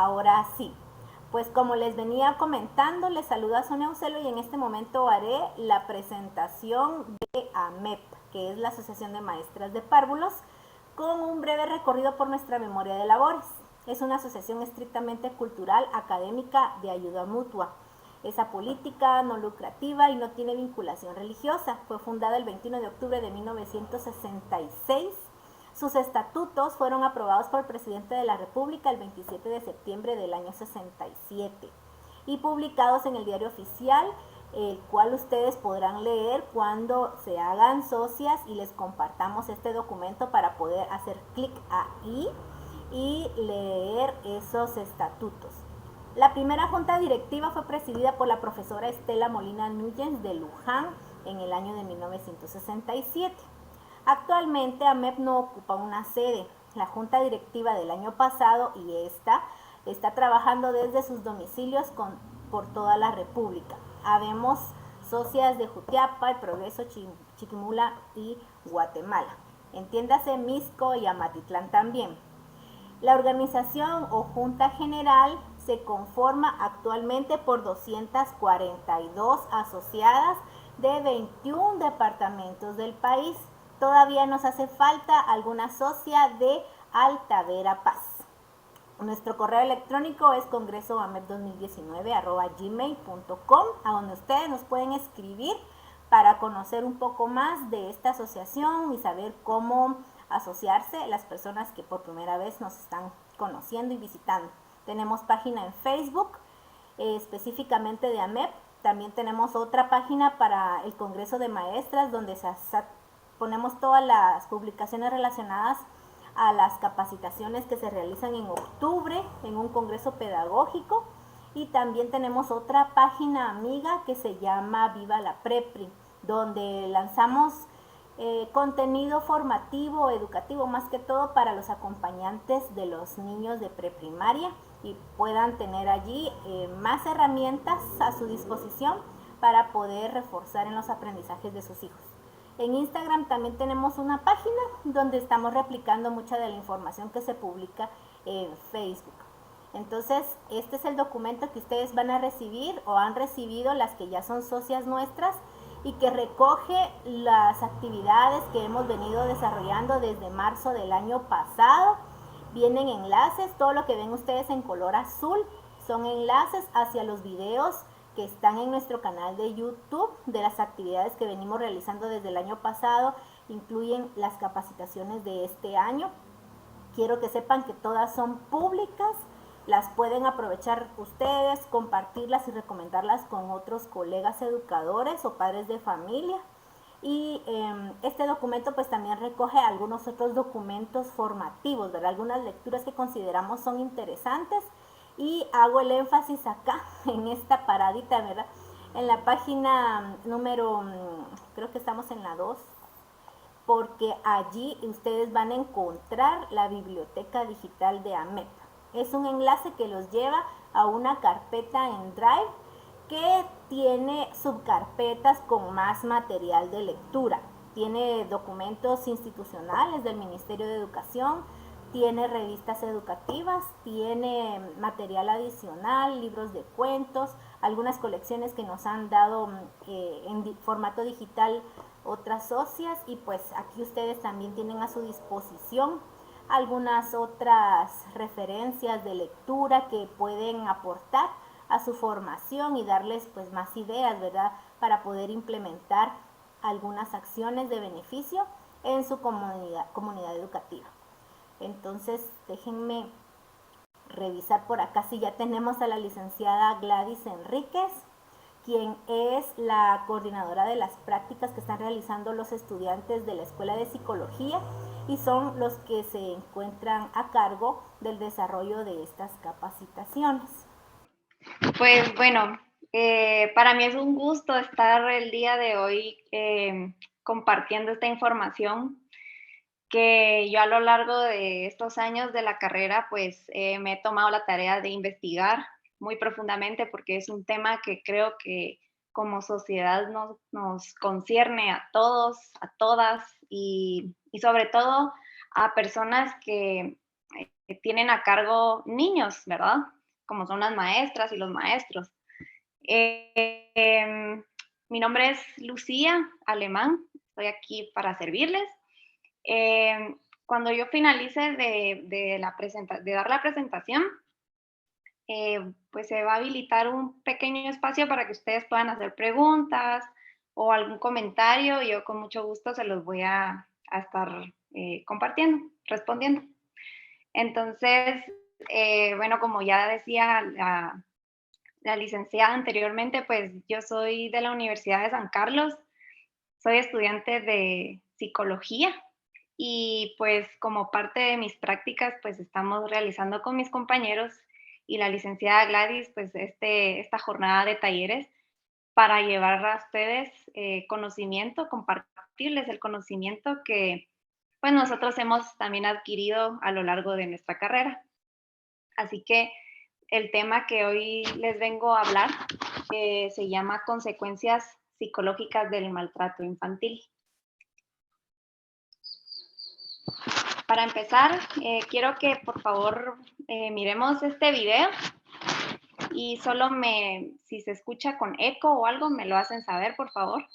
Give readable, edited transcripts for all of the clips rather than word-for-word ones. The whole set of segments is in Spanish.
Ahora sí, pues como les venía comentando, les saluda Sonia Ucelo y en este momento haré la presentación de AMEP, que es la Asociación de Maestras de Párvulos, con un breve recorrido por nuestra memoria de labores. Es una asociación estrictamente cultural, académica, de ayuda mutua. Es apolítica, no lucrativa y no tiene vinculación religiosa. Fue fundada el 21 de octubre de 1966. Sus estatutos fueron aprobados por el presidente de la República el 27 de septiembre del año 67 y publicados en el Diario Oficial, el cual ustedes podrán leer cuando se hagan socias y les compartamos este documento para poder hacer clic ahí y leer esos estatutos. La primera junta directiva fue presidida por la profesora Estela Molina Núñez de Luján en el año de 1967. Actualmente AMEP no ocupa una sede. La junta directiva del año pasado y esta está trabajando desde sus domicilios por toda la República. Habemos socias de Jutiapa, El Progreso, Chiquimula y Guatemala. Entiéndase Misco y Amatitlán también. La organización o Junta General se conforma actualmente por 242 asociadas de 21 departamentos del país. Todavía nos hace falta alguna socia de Alta Verapaz. Nuestro correo electrónico es congresoamep2019@gmail.com, a donde ustedes nos pueden escribir para conocer un poco más de esta asociación y saber cómo asociarse las personas que por primera vez nos están conociendo y visitando. Tenemos página en Facebook, específicamente de AMEP. También tenemos otra página para el Congreso de Maestras, donde ponemos todas las publicaciones relacionadas a las capacitaciones que se realizan en octubre en un congreso pedagógico. Y también tenemos otra página amiga que se llama Viva la Prepri, donde lanzamos contenido formativo, educativo, más que todo para los acompañantes de los niños de preprimaria y puedan tener allí más herramientas a su disposición para poder reforzar en los aprendizajes de sus hijos. En Instagram también tenemos una página donde estamos replicando mucha de la información que se publica en Facebook. Entonces, este es el documento que ustedes van a recibir o han recibido las que ya son socias nuestras y que recoge las actividades que hemos venido desarrollando desde marzo del año pasado. Vienen enlaces, todo lo que ven ustedes en color azul son enlaces hacia los videos que están en nuestro canal de YouTube de las actividades que venimos realizando desde el año pasado, incluyen las capacitaciones de este año. Quiero que sepan que todas son públicas, las pueden aprovechar ustedes, compartirlas y recomendarlas con otros colegas educadores o padres de familia. Y este documento pues también recoge algunos otros documentos formativos, ¿verdad? Algunas lecturas que consideramos son interesantes y hago el énfasis acá en esta paradita, ¿verdad? En la página número, creo que estamos en la 2, porque allí ustedes van a encontrar la biblioteca digital de AMEP. Es un enlace que los lleva a una carpeta en Drive que tiene subcarpetas con más material de lectura. Tiene documentos institucionales del Ministerio de Educación, tiene revistas educativas, tiene material adicional, libros de cuentos, algunas colecciones que nos han dado en formato digital otras socias y pues aquí ustedes también tienen a su disposición algunas otras referencias de lectura que pueden aportar a su formación y darles pues más ideas, ¿verdad? Para poder implementar algunas acciones de beneficio en su comunidad educativa. Entonces, déjenme revisar por acá si ya tenemos a la licenciada Gladys Enríquez, quien es la coordinadora de las prácticas que están realizando los estudiantes de la Escuela de Psicología y son los que se encuentran a cargo del desarrollo de estas capacitaciones. Pues bueno, para mí es un gusto estar el día de hoy compartiendo esta información que yo a lo largo de estos años de la carrera pues me he tomado la tarea de investigar muy profundamente porque es un tema que creo que como sociedad nos concierne a todos, a todas y sobre todo a personas que tienen a cargo niños, ¿verdad? Como son las maestras y los maestros. Mi nombre es Lucía Alemán, estoy aquí para servirles. Cuando yo finalice de dar la presentación, pues se va a habilitar un pequeño espacio para que ustedes puedan hacer preguntas o algún comentario. Yo con mucho gusto se los voy a estar compartiendo, respondiendo. Entonces, bueno, como ya decía la licenciada anteriormente, pues yo soy de la Universidad de San Carlos, soy estudiante de psicología y pues como parte de mis prácticas, pues estamos realizando con mis compañeros y la licenciada Gladys, pues esta jornada de talleres para llevar a ustedes conocimiento, compartirles el conocimiento que pues nosotros hemos también adquirido a lo largo de nuestra carrera. Así que el tema que hoy les vengo a hablar se llama consecuencias psicológicas del maltrato infantil. Para empezar, quiero que por favor miremos este video y solo si se escucha con eco o algo, me lo hacen saber, por favor.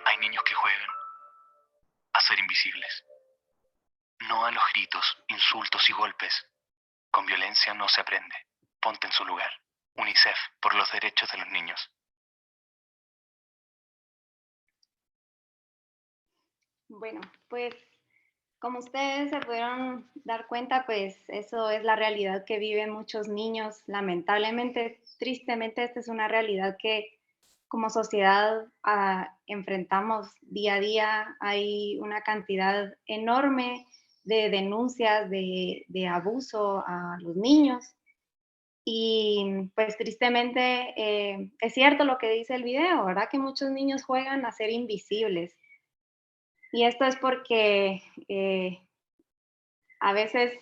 Hay niños que juegan a ser invisibles, no a los gritos, insultos y golpes. Con violencia no se aprende. Ponte en su lugar. UNICEF, por los derechos de los niños. Bueno, pues como ustedes se pudieron dar cuenta, pues eso es la realidad que viven muchos niños. Lamentablemente, tristemente, esta es una realidad que como sociedad enfrentamos día a día. Hay una cantidad enorme de denuncias de abuso a los niños. Y pues tristemente es cierto lo que dice el video, ¿verdad? Que muchos niños juegan a ser invisibles. Y esto es porque a veces,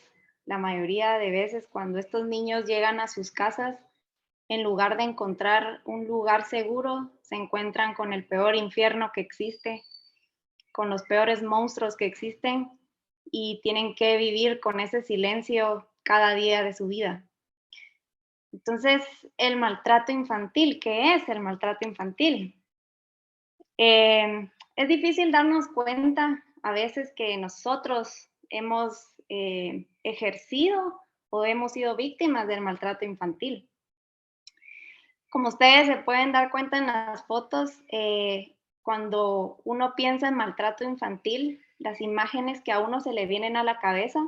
la mayoría de veces, cuando estos niños llegan a sus casas, en lugar de encontrar un lugar seguro, se encuentran con el peor infierno que existe, con los peores monstruos que existen y tienen que vivir con ese silencio cada día de su vida. Entonces, el maltrato infantil, ¿qué es el maltrato infantil? Es difícil darnos cuenta a veces que nosotros hemos ejercido o hemos sido víctimas del maltrato infantil. Como ustedes se pueden dar cuenta en las fotos, cuando uno piensa en maltrato infantil, las imágenes que a uno se le vienen a la cabeza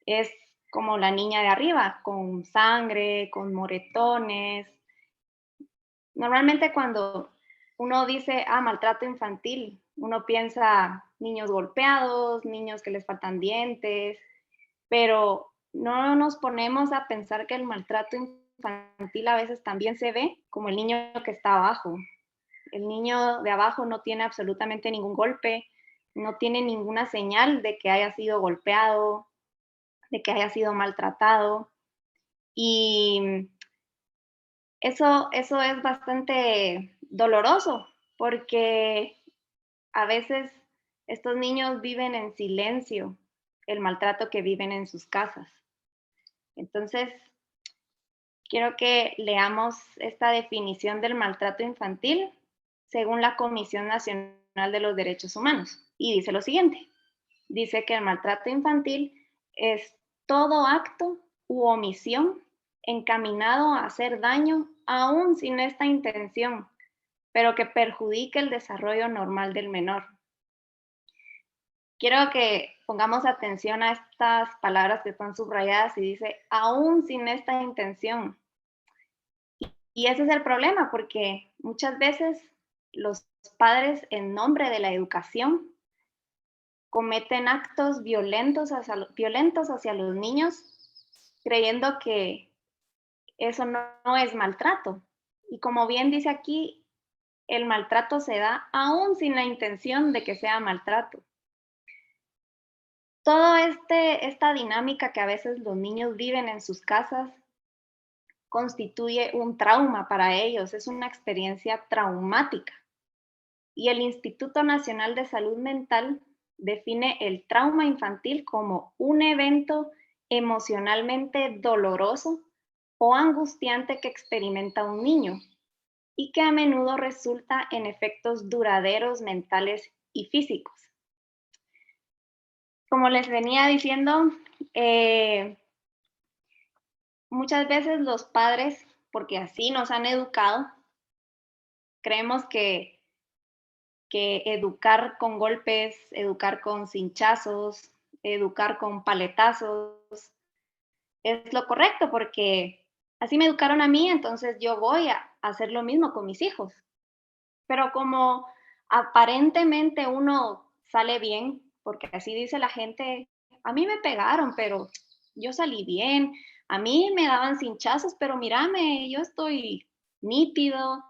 es como la niña de arriba, con sangre, con moretones. Normalmente cuando uno dice, maltrato infantil, uno piensa niños golpeados, niños que les faltan dientes, pero no nos ponemos a pensar que el maltrato infantil a veces también se ve como el niño que está abajo. El niño de abajo no tiene absolutamente ningún golpe, no tiene ninguna señal de que haya sido golpeado, de que haya sido maltratado. Y eso es bastante doloroso porque a veces estos niños viven en silencio el maltrato que viven en sus casas. Entonces, quiero que leamos esta definición del maltrato infantil según la Comisión Nacional de los Derechos Humanos. Y dice lo siguiente, dice que el maltrato infantil es todo acto u omisión encaminado a hacer daño aún sin esta intención, pero que perjudique el desarrollo normal del menor. Quiero que pongamos atención a estas palabras que están subrayadas y dice, aún sin esta intención. Y ese es el problema, porque muchas veces los padres, en nombre de la educación, cometen actos violentos hacia los niños, creyendo que eso no es maltrato. Y como bien dice aquí, el maltrato se da aún sin la intención de que sea maltrato. Toda esta dinámica que a veces los niños viven en sus casas constituye un trauma para ellos, es una experiencia traumática. Y el Instituto Nacional de Salud Mental define el trauma infantil como un evento emocionalmente doloroso o angustiante que experimenta un niño y que a menudo resulta en efectos duraderos mentales y físicos. Como les venía diciendo, muchas veces los padres, porque así nos han educado, creemos que educar con golpes, educar con cinchazos, educar con paletazos es lo correcto, porque así me educaron a mí, entonces yo voy a hacer lo mismo con mis hijos. Pero como aparentemente uno sale bien, porque así dice la gente, a mí me pegaron, pero yo salí bien, a mí me daban cinchazos, pero mírame, yo estoy nítido,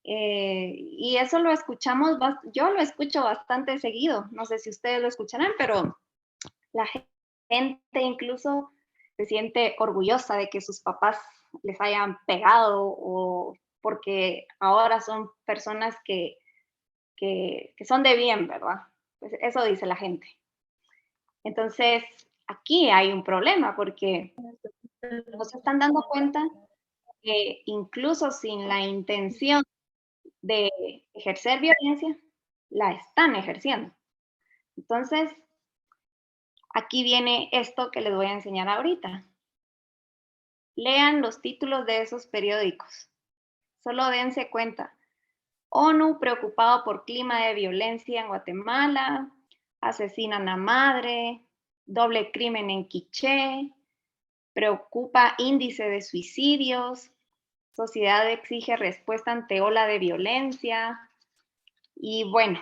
y eso lo escuchamos, yo lo escucho bastante seguido, no sé si ustedes lo escucharán, pero la gente incluso se siente orgullosa de que sus papás les hayan pegado o porque ahora son personas que son de bien, ¿verdad? Pues eso dice la gente. Entonces, aquí hay un problema porque no se están dando cuenta que incluso sin la intención de ejercer violencia, la están ejerciendo. Entonces, aquí viene esto que les voy a enseñar ahorita. Lean los títulos de esos periódicos. Solo dense cuenta. ONU preocupado por clima de violencia en Guatemala, asesinan a madre, doble crimen en Quiché, preocupa índice de suicidios, sociedad exige respuesta ante ola de violencia. Y bueno,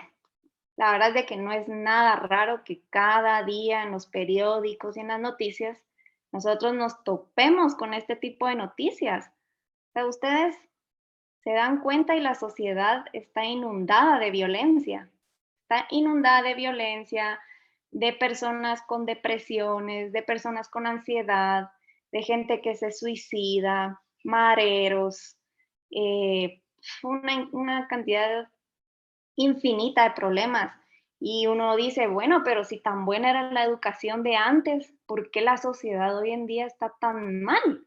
la verdad es de que no es nada raro que cada día en los periódicos y en las noticias nosotros nos topemos con este tipo de noticias. O sea, ustedes se dan cuenta y la sociedad está inundada de violencia. Está inundada de violencia, de personas con depresiones, de personas con ansiedad, de gente que se suicida, mareros, una cantidad infinita de problemas. Y uno dice, bueno, pero si tan buena era la educación de antes, ¿por qué la sociedad hoy en día está tan mal?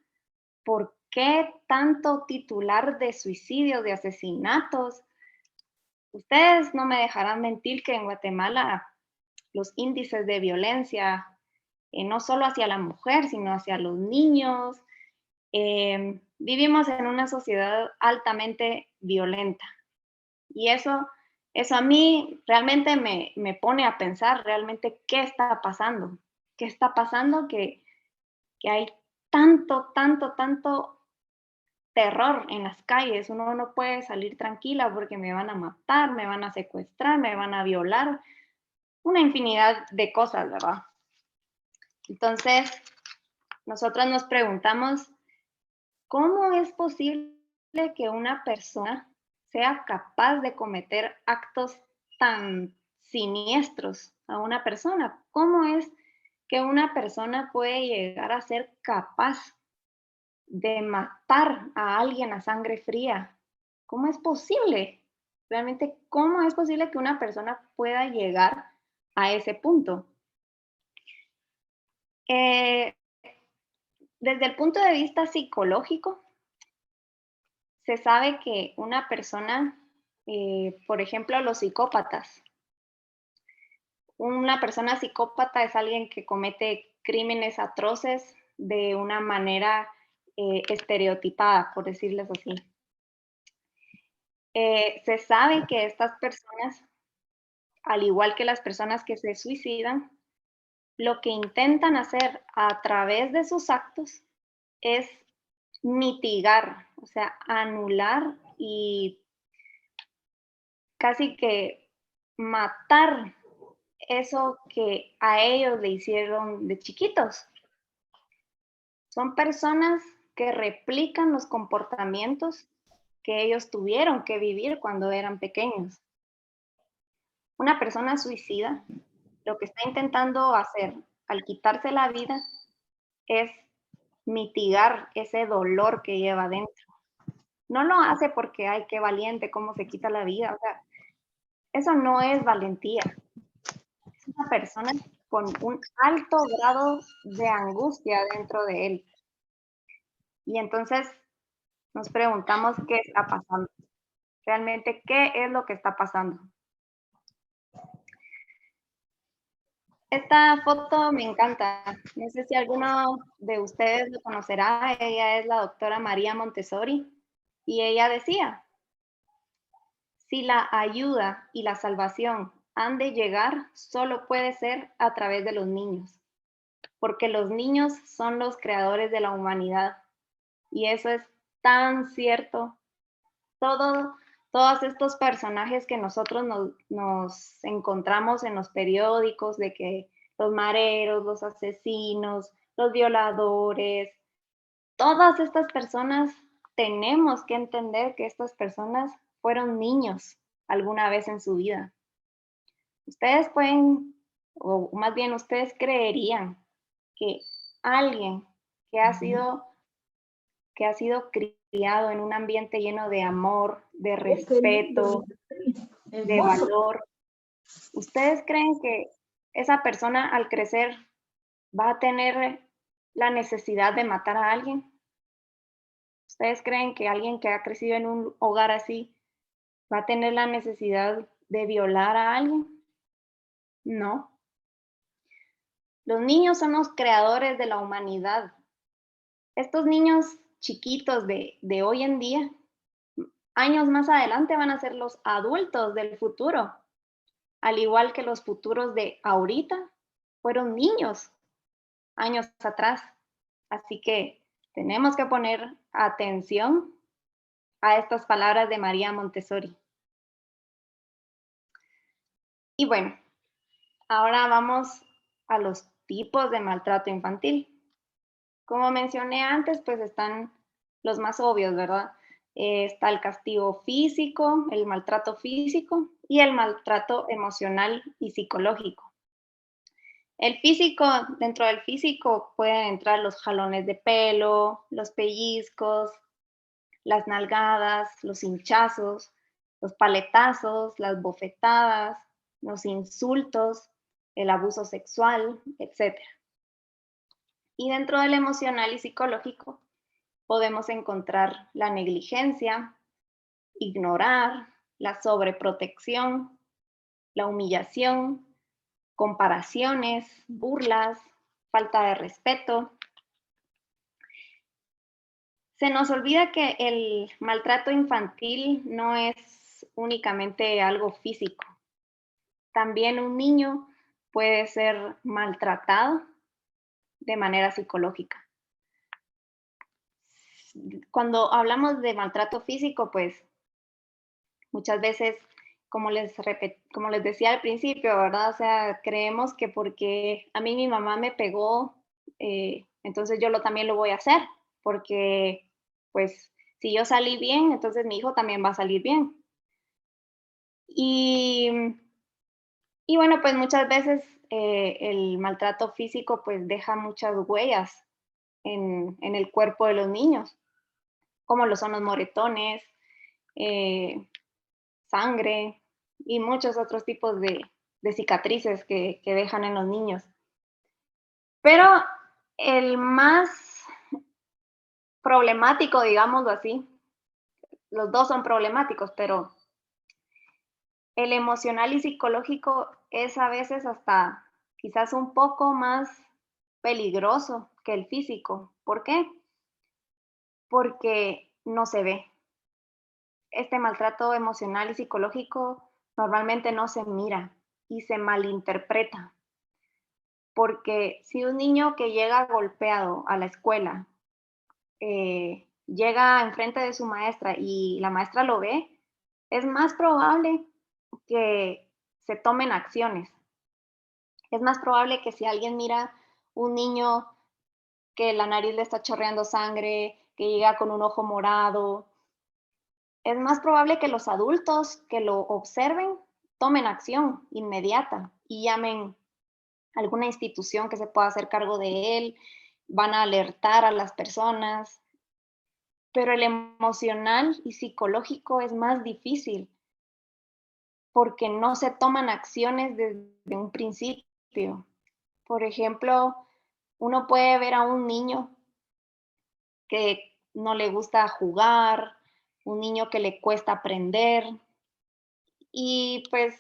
¿Por qué tanto titular de suicidios, de asesinatos? Ustedes no me dejarán mentir que en Guatemala los índices de violencia, no solo hacia la mujer, sino hacia los niños, vivimos en una sociedad altamente violenta. Y eso a mí realmente me pone a pensar realmente qué está pasando. ¿Qué está pasando? Que hay tanto terror en las calles. Uno no puede salir tranquila porque me van a matar, me van a secuestrar, me van a violar. Una infinidad de cosas, ¿verdad? Entonces, nosotros nos preguntamos, ¿cómo es posible que una persona sea capaz de cometer actos tan siniestros a una persona? ¿Cómo es que una persona puede llegar a ser capaz de matar a alguien a sangre fría? ¿Cómo es posible? Realmente, ¿cómo es posible que una persona pueda llegar a ese punto? Desde el punto de vista psicológico, se sabe que una persona, por ejemplo, los psicópatas, una persona psicópata es alguien que comete crímenes atroces de una manera estereotipada, por decirles así. Se sabe que estas personas, al igual que las personas que se suicidan, lo que intentan hacer a través de sus actos es mitigar o sea, anular y casi que matar eso que a ellos le hicieron de chiquitos. Son personas que replican los comportamientos que ellos tuvieron que vivir cuando eran pequeños. Una persona suicida lo que está intentando hacer al quitarse la vida es mitigar ese dolor que lleva dentro. No lo hace porque, ay, qué valiente, cómo se quita la vida. O sea, eso no es valentía. Es una persona con un alto grado de angustia dentro de él. Y entonces nos preguntamos qué está pasando. Realmente, ¿qué es lo que está pasando? Esta foto me encanta. No sé si alguno de ustedes lo conocerá. Ella es la doctora María Montessori. Y ella decía, si la ayuda y la salvación han de llegar, solo puede ser a través de los niños, porque los niños son los creadores de la humanidad. Y eso es tan cierto. Todos estos personajes que nosotros nos encontramos en los periódicos, de que los mareros, los asesinos, los violadores, todas estas personas, tenemos que entender que estas personas fueron niños alguna vez en su vida. Ustedes pueden, o más bien ustedes creerían que alguien que ha sido criado en un ambiente lleno de amor, de respeto, de valor, ¿ustedes creen que esa persona al crecer va a tener la necesidad de matar a alguien? ¿Ustedes creen que alguien que ha crecido en un hogar así va a tener la necesidad de violar a alguien? No. Los niños son los creadores de la humanidad. Estos niños chiquitos de hoy en día, años más adelante van a ser los adultos del futuro, al igual que los futuros de ahorita fueron niños años atrás. Así que tenemos que poner atención a estas palabras de María Montessori. Y bueno, ahora vamos a los tipos de maltrato infantil. Como mencioné antes, pues están los más obvios, ¿verdad? Está el castigo físico, el maltrato físico y el maltrato emocional y psicológico. El físico, dentro del físico pueden entrar los jalones de pelo, los pellizcos, las nalgadas, los hinchazos, los paletazos, las bofetadas, los insultos, el abuso sexual, etc. Y dentro del emocional y psicológico podemos encontrar la negligencia, ignorar, la sobreprotección, la humillación, comparaciones, burlas, falta de respeto. Se nos olvida que el maltrato infantil no es únicamente algo físico. También un niño puede ser maltratado de manera psicológica. Cuando hablamos de maltrato físico, pues muchas veces, como les decía al principio, ¿verdad? O sea, creemos que porque a mí mi mamá me pegó, entonces yo también lo voy a hacer, porque pues si yo salí bien, entonces mi hijo también va a salir bien. Y bueno, pues muchas veces el maltrato físico pues deja muchas huellas en el cuerpo de los niños, como lo son los moretones, sangre y muchos otros tipos de cicatrices que dejan en los niños. Pero el más problemático, digámoslo así, los dos son problemáticos, pero el emocional y psicológico es a veces hasta quizás un poco más peligroso que el físico. ¿Por qué? Porque no se ve. Este maltrato emocional y psicológico normalmente no se mira y se malinterpreta. Porque si un niño que llega golpeado a la escuela llega enfrente de su maestra y la maestra lo ve, es más probable que se tomen acciones. Es más probable que si alguien mira un niño que la nariz le está chorreando sangre, que llega con un ojo morado, es más probable que los adultos que lo observen tomen acción inmediata y llamen a alguna institución que se pueda hacer cargo de él, van a alertar a las personas, pero el emocional y psicológico es más difícil porque no se toman acciones desde un principio. Por ejemplo, uno puede ver a un niño que no le gusta jugar, un niño que le cuesta aprender y pues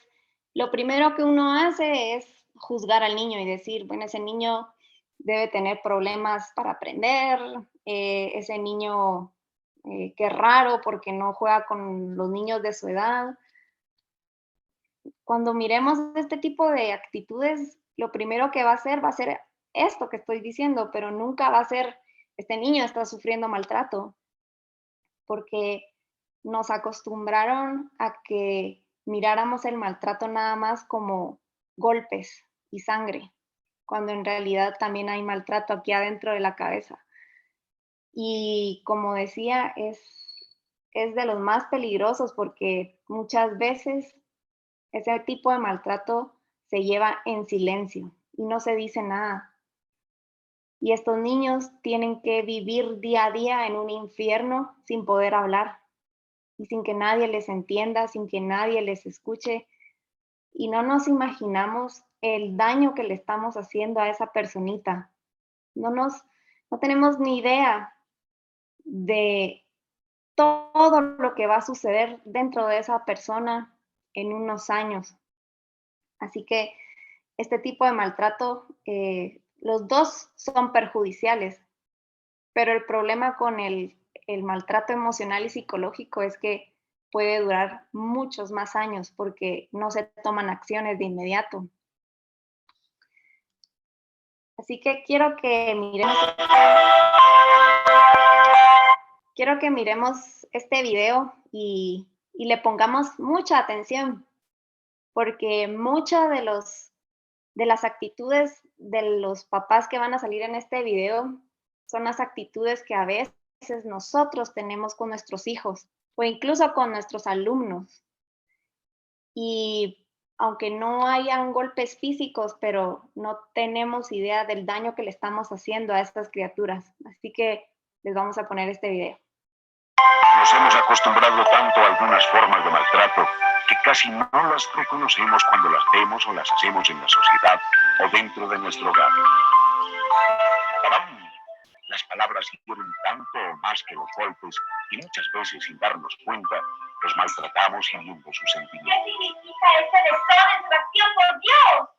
lo primero que uno hace es juzgar al niño y decir, bueno, ese niño debe tener problemas para aprender, ese niño qué raro porque no juega con los niños de su edad. Cuando miremos este tipo de actitudes, lo primero que va a ser esto que estoy diciendo, pero nunca va a ser, este niño está sufriendo maltrato, porque nos acostumbraron a que miráramos el maltrato nada más como golpes y sangre, cuando en realidad también hay maltrato aquí adentro de la cabeza. Y como decía, es de los más peligrosos porque muchas veces ese tipo de maltrato se lleva en silencio y no se dice nada. Y estos niños tienen que vivir día a día en un infierno sin poder hablar y sin que nadie les entienda, sin que nadie les escuche. Y no nos imaginamos el daño que le estamos haciendo a esa personita. No tenemos ni idea de todo lo que va a suceder dentro de esa persona en unos años. Así que este tipo de maltrato, los dos son perjudiciales, pero el problema con el maltrato emocional y psicológico es que puede durar muchos más años porque no se toman acciones de inmediato. Así que quiero que miremos este video y le pongamos mucha atención, porque muchas de las actitudes de los papás que van a salir en este video son las actitudes que a veces nosotros tenemos con nuestros hijos o incluso con nuestros alumnos. Y aunque no hayan golpes físicos, pero no tenemos idea del daño que le estamos haciendo a estas criaturas. Así que les vamos a poner este video. Nos hemos acostumbrado tanto a algunas formas de maltrato que casi no las reconocemos cuando las vemos o las hacemos en la sociedad o dentro de nuestro hogar. Para mí, las palabras hieren tanto o más que los golpes y muchas veces, sin darnos cuenta, los maltratamos hiriendo sus sentimientos. ¿Qué significa este desorden, Sebastián? ¡Por Dios!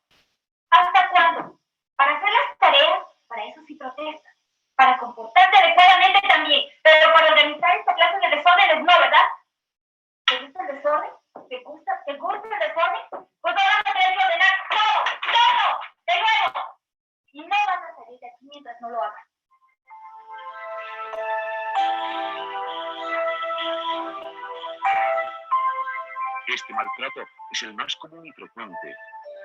¿Hasta cuándo? Para hacer las tareas, para eso sí protestas. Para comportarte adecuadamente también. Pero para organizar esta clase de desórdenes no, ¿verdad? ¿Te gusta el desorden? ¿Te gusta el desorden? Pues ahora te tienes que ordenar todo, de nuevo. Y no vas a salir de aquí mientras no lo hagas. Este maltrato es el más común y frecuente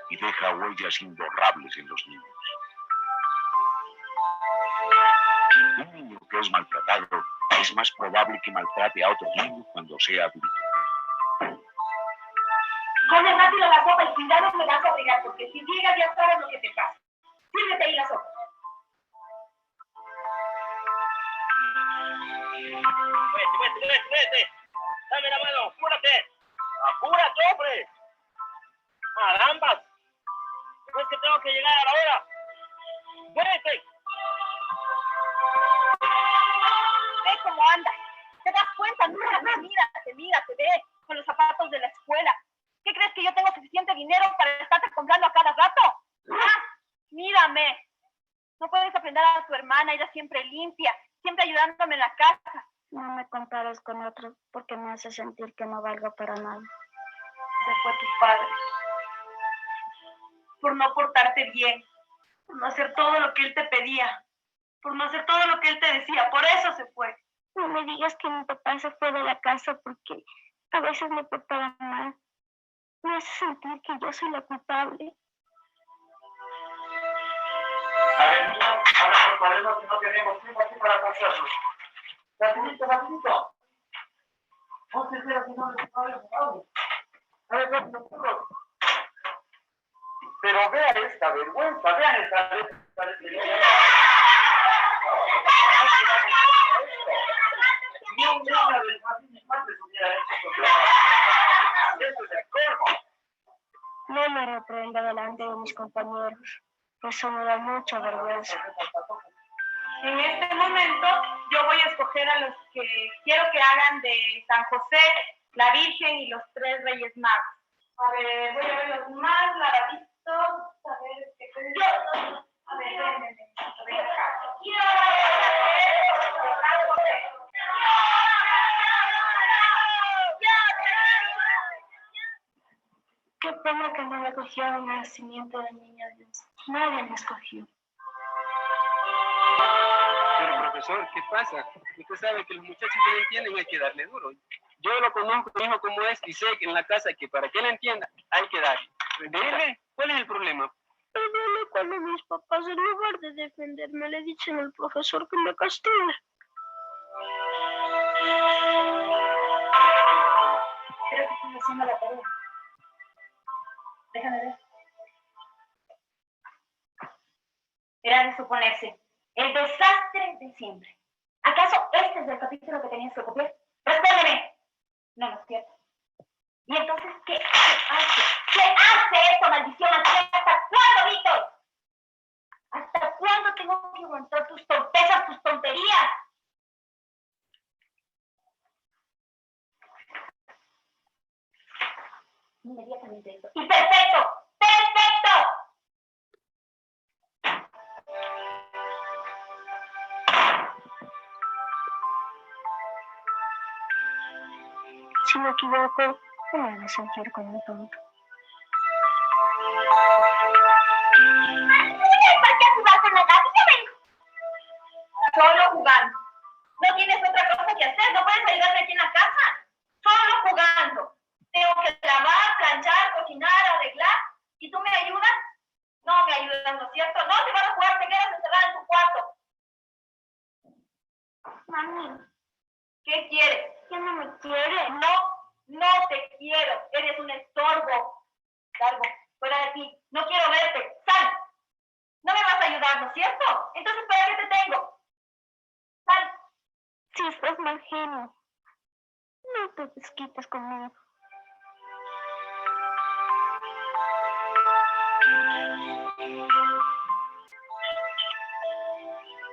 y deja huellas imborrables en los niños. Un niño que es maltratado es más probable que maltrate a otro niño cuando sea adulto. Come rápido la sopa y cuidado me vas a obligar, porque si llegas ya sabes lo que te pasa. Sírvete ahí la sopa. Vete. Dame la mano, apúrate. ¡Apúrate, hombre! ¡Carambas! ¿No es que tengo que llegar a la hora? ¡Vete! Ve cómo anda. ¿Te das cuenta? Mira, te ve con los zapatos de la escuela. ¿Qué crees que yo tengo suficiente dinero para estarte comprando a cada rato? ¡Ah! Mírame. No puedes aprender a tu hermana, ella siempre limpia, siempre ayudándome en la casa. No me compares con otro porque me hace sentir que no valgo para nada. Se fue tu padre. Por no portarte bien, por no hacer todo lo que él te pedía, por no hacer todo lo que él te decía, por eso se fue. No me digas que mi papá se fue de la casa porque a veces me portaba mal. Me hace sentir que yo soy la culpable. A ver, niños, ahora los cuadernos que no tenemos tiempo aquí para pasarlos. Rapidito, rapidito. No se espera si no les podemos. Vamos. A ver, rápido, chicos. Pero vean esta vergüenza, vean esta vergüenza. Ni un niño del jardín de infantes hubiera hecho esto. Esto es el colmo. No me reprenda delante de mis compañeros. Eso me da mucha vergüenza. En este momento yo voy a escoger a los que quiero que hagan de San José, la Virgen y los 3 Reyes Magos. A ver, voy a ver los más lavaditos. A ver, yo. A ver, ven acá. Qué pena que no me cogieron el nacimiento del niño Dios. Nadie me escogió. Pero profesor, ¿qué pasa? Usted sabe que los muchachos que no entienden hay que darle duro. Yo lo conozco, mi hijo como es, y sé que en la casa que para que él entienda hay que darle. ¿Entiende? ¿Cuál es el problema? Me duele cuando mis papás, en lugar de defenderme, le dicen al profesor que me castigue. Creo que estoy haciendo la tarea. Déjame ver. Era de suponerse. El desastre de siempre. ¿Acaso este es el capítulo que tenías que copiar? ¡Respóndeme! No, no es cierto. ¿Y entonces qué hace? ¿Qué hace esta maldición aquí? ¿Hasta cuándo, Víctor? ¿Hasta cuándo tengo que aguantar tus torpezas, tus tonterías? Inmediatamente esto. ¡Y perfecto! ¡Perfecto! Si me equivoco, no me van a sentir como un tonto. ¿Para qué jugar con la gatita, ven? Solo jugando. No tienes otra cosa que hacer, no puedes ayudarme aquí en la casa. Solo jugando. Tengo que lavar, planchar, cocinar, arreglar. ¿Y tú me ayudas? No me ayudas, ¿no es cierto? No te vas a jugar, te quedas encerrada en tu cuarto. Mami, ¿Qué quieres? ¿ya no me quiere? No te quiero. Eres un estorbo. Largo, fuera de ti. No quiero verte. Sal. No me vas a ayudar, ¿no es cierto? Entonces, ¿para qué te tengo? Sal. Si sos mal genio, no te desquites conmigo.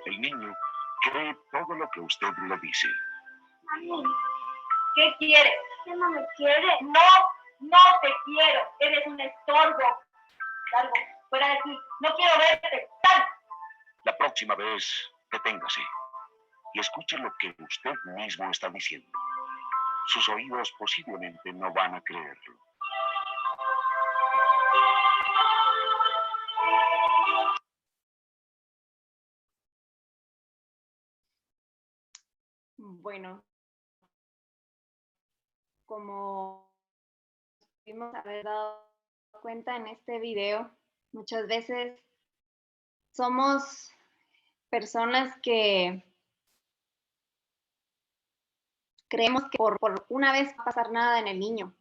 El niño cree todo lo que usted le dice. Mami, ¿Qué quieres? ¿ya no me quiere? No te quiero. Eres un estorbo. Largo, fuera de ti. No quiero verte. Sal. La próxima vez, deténgase y escuche lo que usted mismo está diciendo. Sus oídos posiblemente no van a creerlo. Bueno, como pudimos haber dado cuenta en este video, muchas veces somos personas que creemos que por una vez no va a pasar nada en el niño.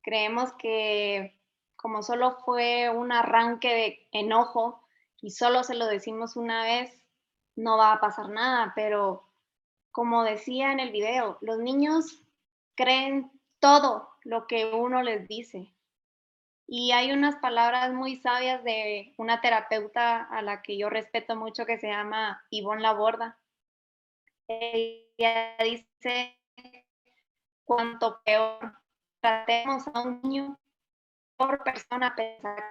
Creemos que como solo fue un arranque de enojo y solo se lo decimos una vez, no va a pasar nada, pero como decía en el video, los niños creen todo lo que uno les dice. Y hay unas palabras muy sabias de una terapeuta a la que yo respeto mucho que se llama Ivonne Laborda. Ella dice, cuanto peor tratemos a un niño, por persona pensar.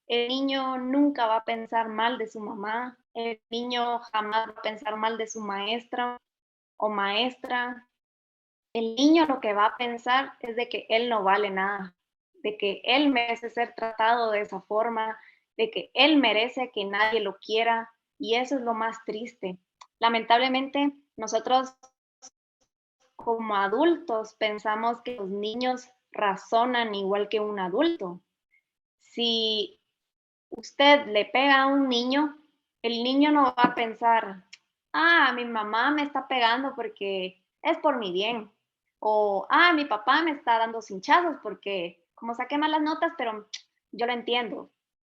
El niño nunca va a pensar mal de su mamá, el niño jamás va a pensar mal de su maestra o maestra. El niño lo que va a pensar es de que él no vale nada, de que él merece ser tratado de esa forma, de que él merece que nadie lo quiera, Y eso es lo más triste. Lamentablemente, nosotros como adultos pensamos que los niños razonan igual que un adulto. Si usted le pega a un niño, el niño no va a pensar, ah, mi mamá me está pegando porque es por mi bien. O, ah, mi papá me está dando cinchazos porque como saqué malas notas, pero yo lo entiendo.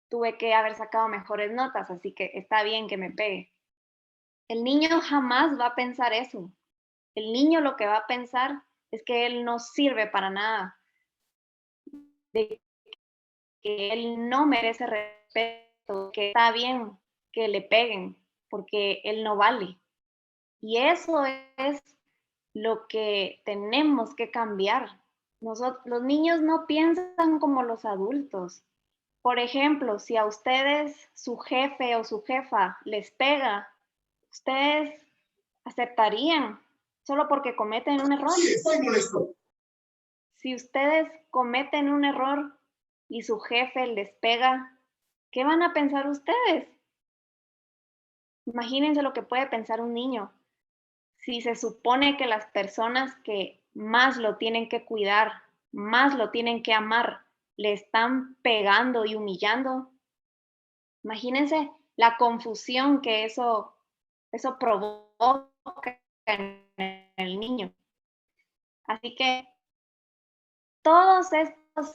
Tuve que haber sacado mejores notas, así que está bien que me pegue. El niño jamás va a pensar eso. El niño lo que va a pensar es que él no sirve para nada, de que él no merece respeto, que está bien que le peguen porque él no vale. Y eso es lo que tenemos que cambiar. Los niños no piensan como los adultos. Por ejemplo, si a ustedes su jefe o su jefa les pega, ustedes aceptarían solo porque cometen un error. Sí, estoy molesto. Si ustedes cometen un error y su jefe les pega, ¿qué van a pensar ustedes? Imagínense lo que puede pensar un niño. Si se supone que las personas que más lo tienen que cuidar, más lo tienen que amar, le están pegando y humillando, imagínense la confusión que eso provoca en el niño. Así que todas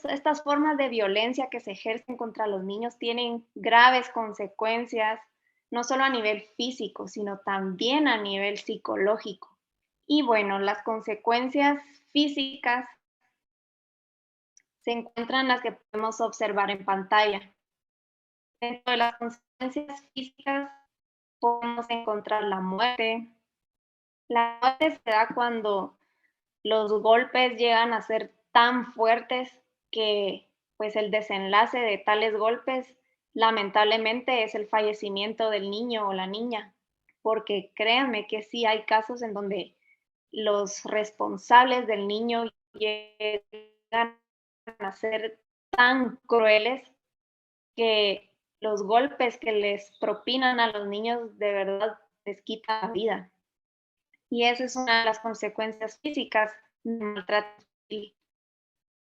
estas formas de violencia que se ejercen contra los niños tienen graves consecuencias, no solo a nivel físico, sino también a nivel psicológico. Y bueno, las consecuencias físicas se encuentran las que podemos observar en pantalla. Dentro de las consecuencias físicas podemos encontrar la muerte. La muerte se da cuando los golpes llegan a ser tan fuertes que pues el desenlace de tales golpes lamentablemente es el fallecimiento del niño o la niña, porque créanme que sí hay casos en donde los responsables del niño llegan a ser tan crueles que los golpes que les propinan a los niños de verdad les quitan la vida. Y esa es una de las consecuencias físicas del maltrato infantil.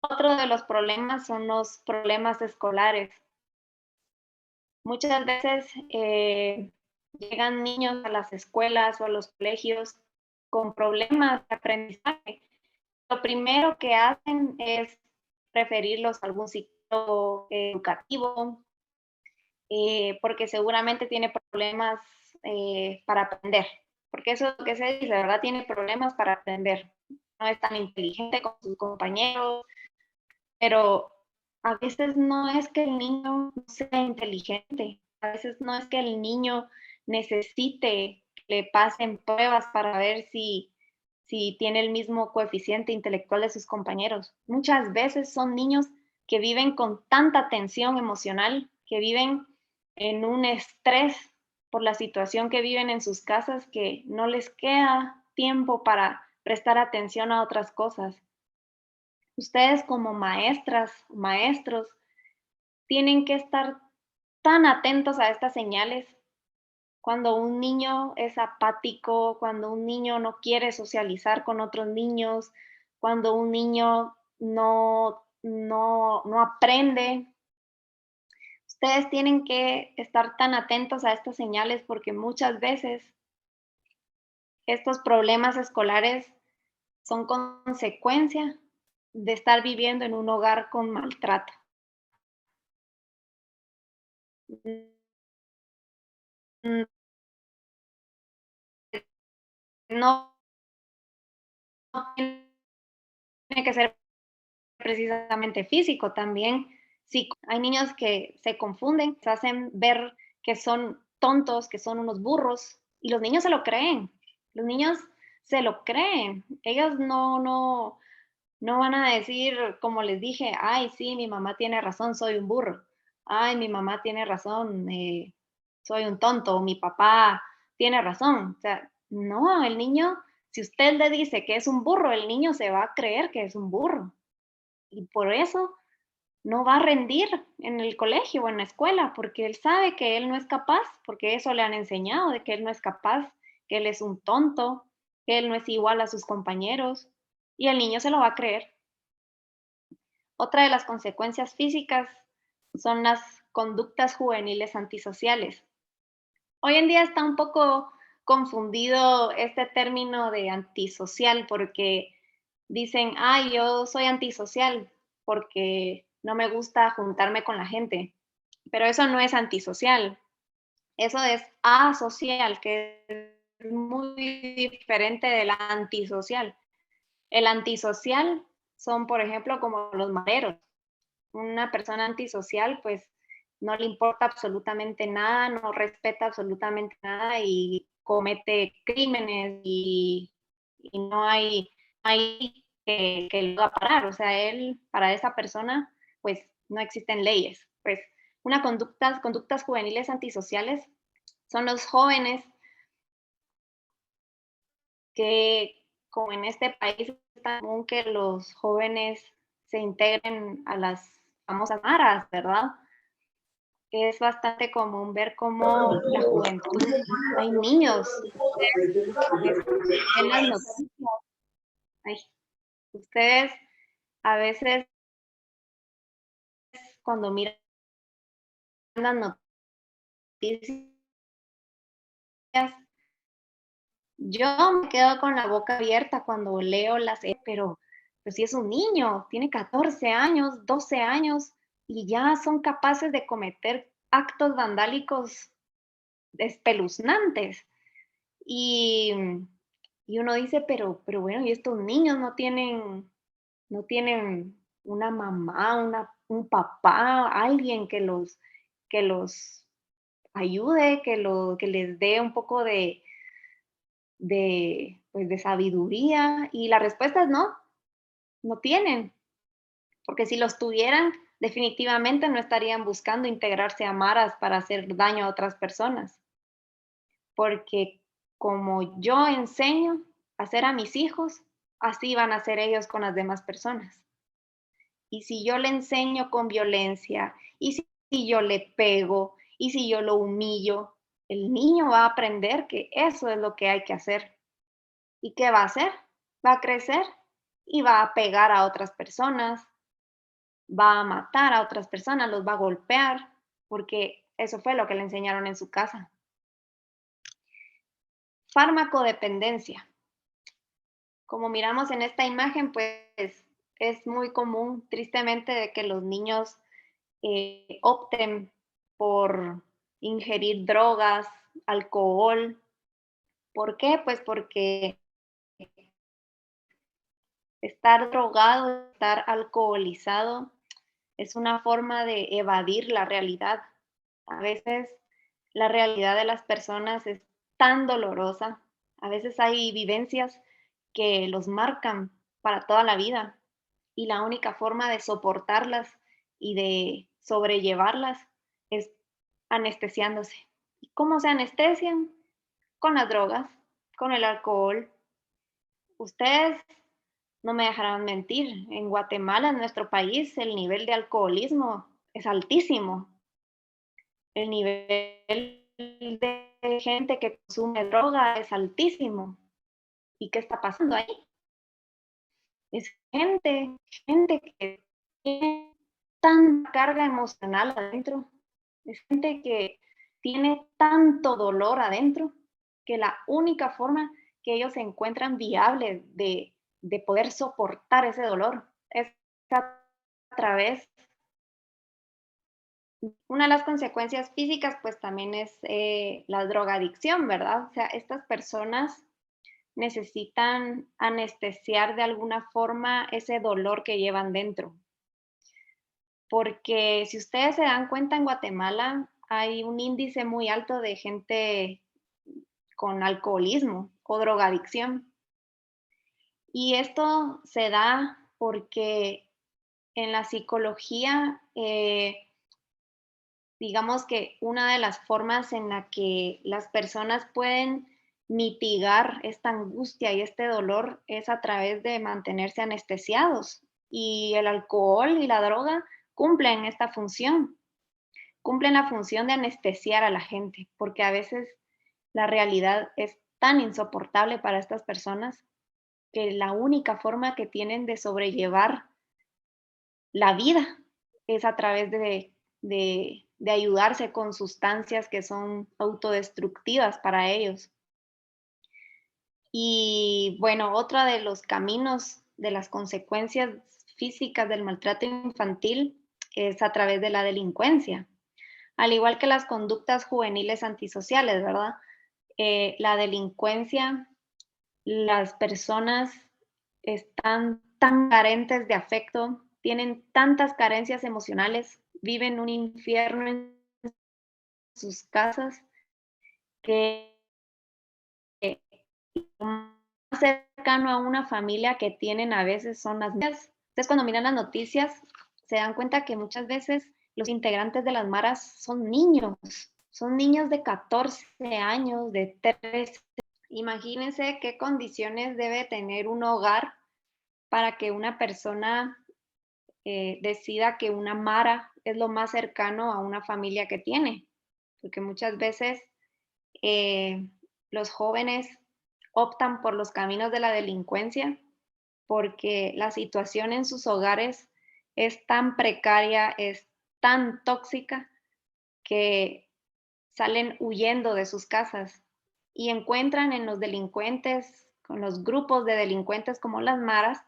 Otro de los problemas son los problemas escolares. Muchas veces llegan niños a las escuelas o a los colegios con problemas de aprendizaje. Lo primero que hacen es referirlos a algún psicólogo educativo, porque seguramente tiene problemas para aprender. Porque eso es lo que se dice, ¿verdad? Tiene problemas para aprender. No es tan inteligente como sus compañeros, pero a veces no es que el niño no sea inteligente, a veces no es que el niño necesite que le pasen pruebas para ver si tiene el mismo coeficiente intelectual de sus compañeros. Muchas veces son niños que viven con tanta tensión emocional, que viven en un estrés por la situación que viven en sus casas, que no les queda tiempo para prestar atención a otras cosas. Ustedes como maestras, maestros, tienen que estar tan atentos a estas señales. Cuando un niño es apático, cuando un niño no quiere socializar con otros niños, cuando un niño no aprende, ustedes tienen que estar tan atentos a estas señales porque muchas veces estos problemas escolares son consecuencia de estar viviendo en un hogar con maltrato. No tiene que ser precisamente físico, también psico. Hay niños que se confunden, se hacen ver que son tontos, que son unos burros, y los niños se lo creen. Los niños se lo creen. Ellos no van a decir, como les dije, ay, sí, mi mamá tiene razón, soy un burro. Ay, mi mamá tiene razón, soy un tonto, o mi papá tiene razón. O sea, no, el niño, si usted le dice que es un burro, el niño se va a creer que es un burro. Y por eso no va a rendir en el colegio o en la escuela, porque él sabe que él no es capaz, porque eso le han enseñado, de que él no es capaz, que él es un tonto, que él no es igual a sus compañeros, y el niño se lo va a creer. Otra de las consecuencias físicas son las conductas juveniles antisociales. Hoy en día está un poco confundido este término de antisocial porque dicen, ay, yo soy antisocial porque no me gusta juntarme con la gente, pero eso no es antisocial, eso es asocial, que es muy diferente del antisocial. El antisocial son, por ejemplo, como los mareros. Una persona antisocial, pues, no le importa absolutamente nada, no respeta absolutamente nada y comete crímenes y no hay que lo haga parar. O sea, él, para esa persona, pues, no existen leyes. Pues, conductas juveniles antisociales son los jóvenes que, como en este país es tan común que los jóvenes se integren a las famosas maras, ¿verdad? Es bastante común ver cómo la juventud, hay niños que ven las noticias, ay, ustedes a veces cuando miran las noticias, yo me quedo con la boca abierta cuando leo pero si es un niño, tiene 14 años, 12 años y ya son capaces de cometer actos vandálicos espeluznantes. Y, y uno dice, pero bueno, y estos niños no tienen una mamá, un papá, alguien que los ayude, que les dé un poco pues, de sabiduría. Y la respuesta es no tienen, porque si los tuvieran, definitivamente no estarían buscando integrarse a maras para hacer daño a otras personas. Porque como yo enseño a hacer a mis hijos, así van a ser ellos con las demás personas. Y si yo le enseño con violencia, y si yo le pego, y si yo lo humillo, el niño va a aprender que eso es lo que hay que hacer. ¿Y qué va a hacer? Va a crecer y va a pegar a otras personas, va a matar a otras personas, los va a golpear, porque eso fue lo que le enseñaron en su casa. Farmacodependencia. Como miramos en esta imagen, pues es muy común, tristemente, de que los niños opten por ingerir drogas, alcohol. ¿Por qué? Pues porque estar drogado, estar alcoholizado, es una forma de evadir la realidad. A veces la realidad de las personas es tan dolorosa, a veces hay vivencias que los marcan para toda la vida y la única forma de soportarlas y de sobrellevarlas es anestesiándose. ¿Y cómo se anestesian? Con las drogas, con el alcohol. Ustedes no me dejarán mentir, en Guatemala, en nuestro país, el nivel de alcoholismo es altísimo. El nivel de gente que consume droga es altísimo. ¿Y qué está pasando ahí? Es gente que tiene tanta carga emocional adentro, es gente que tiene tanto dolor adentro, que la única forma que ellos se encuentran viable de poder soportar ese dolor es a través. Una de las consecuencias físicas, pues también es la drogadicción, ¿verdad? O sea, estas personas necesitan anestesiar de alguna forma ese dolor que llevan dentro. Porque si ustedes se dan cuenta, en Guatemala hay un índice muy alto de gente con alcoholismo o drogadicción. Y esto se da porque en la psicología, digamos que una de las formas en la que las personas pueden mitigar esta angustia y este dolor es a través de mantenerse anestesiados. Y el alcohol y la droga cumplen esta función, cumplen la función de anestesiar a la gente, porque a veces la realidad es tan insoportable para estas personas que la única forma que tienen de sobrellevar la vida es a través de ayudarse con sustancias que son autodestructivas para ellos. Y bueno, otro de los caminos de las consecuencias físicas del maltrato infantil es a través de la delincuencia. Al igual que las conductas juveniles antisociales, ¿verdad? La delincuencia, las personas están tan carentes de afecto, tienen tantas carencias emocionales, viven un infierno en sus casas que lo más cercano a una familia que tienen a veces son las niñas. Entonces, cuando miran las noticias, se dan cuenta que muchas veces los integrantes de las maras son niños de 14 años, de 13. Imagínense qué condiciones debe tener un hogar para que una persona decida que una mara es lo más cercano a una familia que tiene, porque muchas veces los jóvenes optan por los caminos de la delincuencia porque la situación en sus hogares es tan precaria, es tan tóxica que salen huyendo de sus casas y encuentran en los delincuentes, con los grupos de delincuentes como las maras,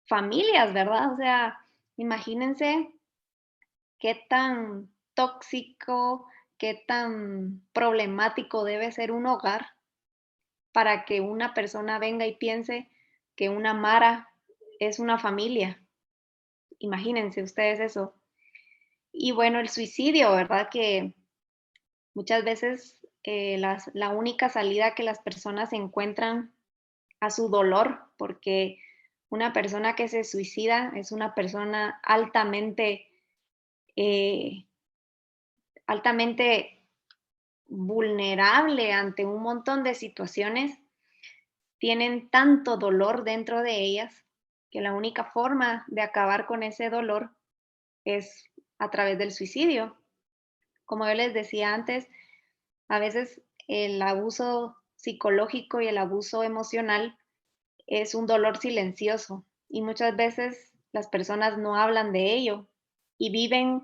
familias, ¿verdad? O sea, imagínense qué tan tóxico, qué tan problemático debe ser un hogar para que una persona venga y piense que una mara es una familia. Imagínense ustedes eso. Y bueno, el suicidio, ¿verdad? Que muchas veces la única salida que las personas encuentran a su dolor, porque una persona que se suicida es una persona altamente vulnerable ante un montón de situaciones, tienen tanto dolor dentro de ellas que la única forma de acabar con ese dolor es a través del suicidio. Como yo les decía antes, a veces el abuso psicológico y el abuso emocional es un dolor silencioso y muchas veces las personas no hablan de ello y viven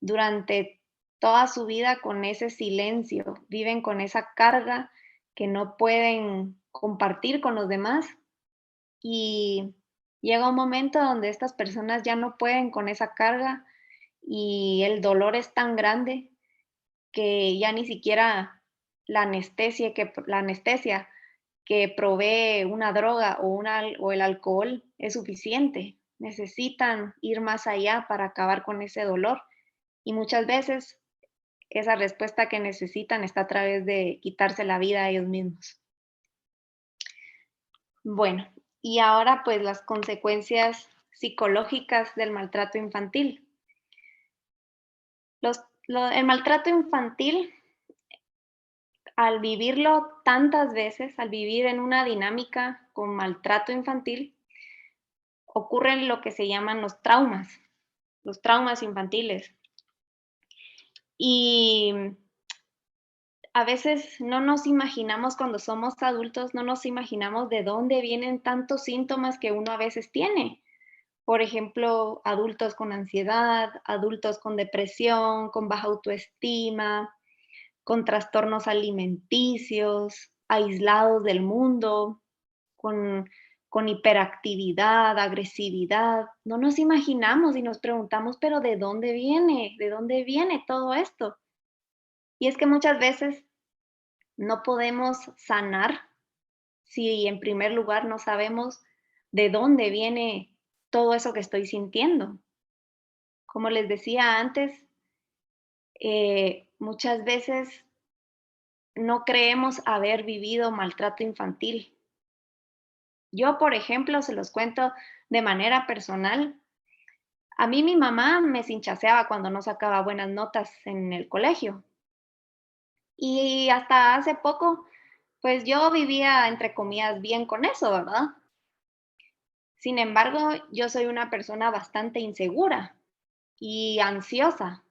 durante toda su vida con ese silencio, viven con esa carga que no pueden compartir con los demás y llega un momento donde estas personas ya no pueden con esa carga y el dolor es tan grande que ya ni siquiera la anestesia que provee una droga o el alcohol es suficiente. Necesitan ir más allá para acabar con ese dolor y muchas veces esa respuesta que necesitan está a través de quitarse la vida a ellos mismos. Bueno, y ahora pues las consecuencias psicológicas del maltrato infantil. El maltrato infantil, al vivirlo tantas veces, al vivir en una dinámica con maltrato infantil, ocurren lo que se llaman los traumas infantiles. Y a veces no nos imaginamos cuando somos adultos, no nos imaginamos de dónde vienen tantos síntomas que uno a veces tiene. Por ejemplo, adultos con ansiedad, adultos con depresión, con baja autoestima, con trastornos alimenticios, aislados del mundo, con hiperactividad, agresividad. No nos imaginamos y nos preguntamos, pero ¿de dónde viene? ¿De dónde viene todo esto? Y es que muchas veces no podemos sanar si en primer lugar no sabemos de dónde viene todo eso que estoy sintiendo. Como les decía antes, muchas veces no creemos haber vivido maltrato infantil. Yo, por ejemplo, se los cuento de manera personal. A mí mi mamá me cinchaseaba cuando no sacaba buenas notas en el colegio. Y hasta hace poco, pues yo vivía, entre comillas, bien con eso, ¿verdad? Sin embargo, yo soy una persona bastante insegura. y ansiosa.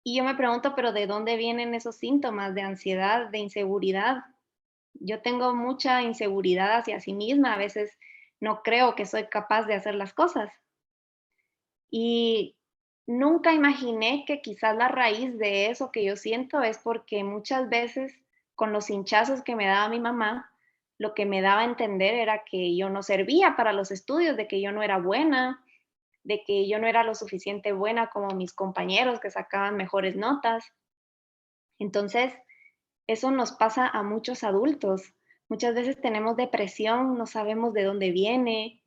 Y yo me pregunto, pero ¿de dónde vienen esos síntomas de ansiedad, de inseguridad? Yo tengo mucha inseguridad hacia sí misma, a veces no creo que soy capaz de hacer las cosas. Y nunca imaginé que quizás la raíz de eso que yo siento es porque muchas veces con los hinchazos que me daba mi mamá, lo que me daba a entender era que yo no servía para los estudios, de que yo no era buena, de que yo no era lo suficiente buena como mis compañeros que sacaban mejores notas. Entonces, eso nos pasa a muchos adultos. Muchas veces tenemos depresión, no sabemos de dónde viene,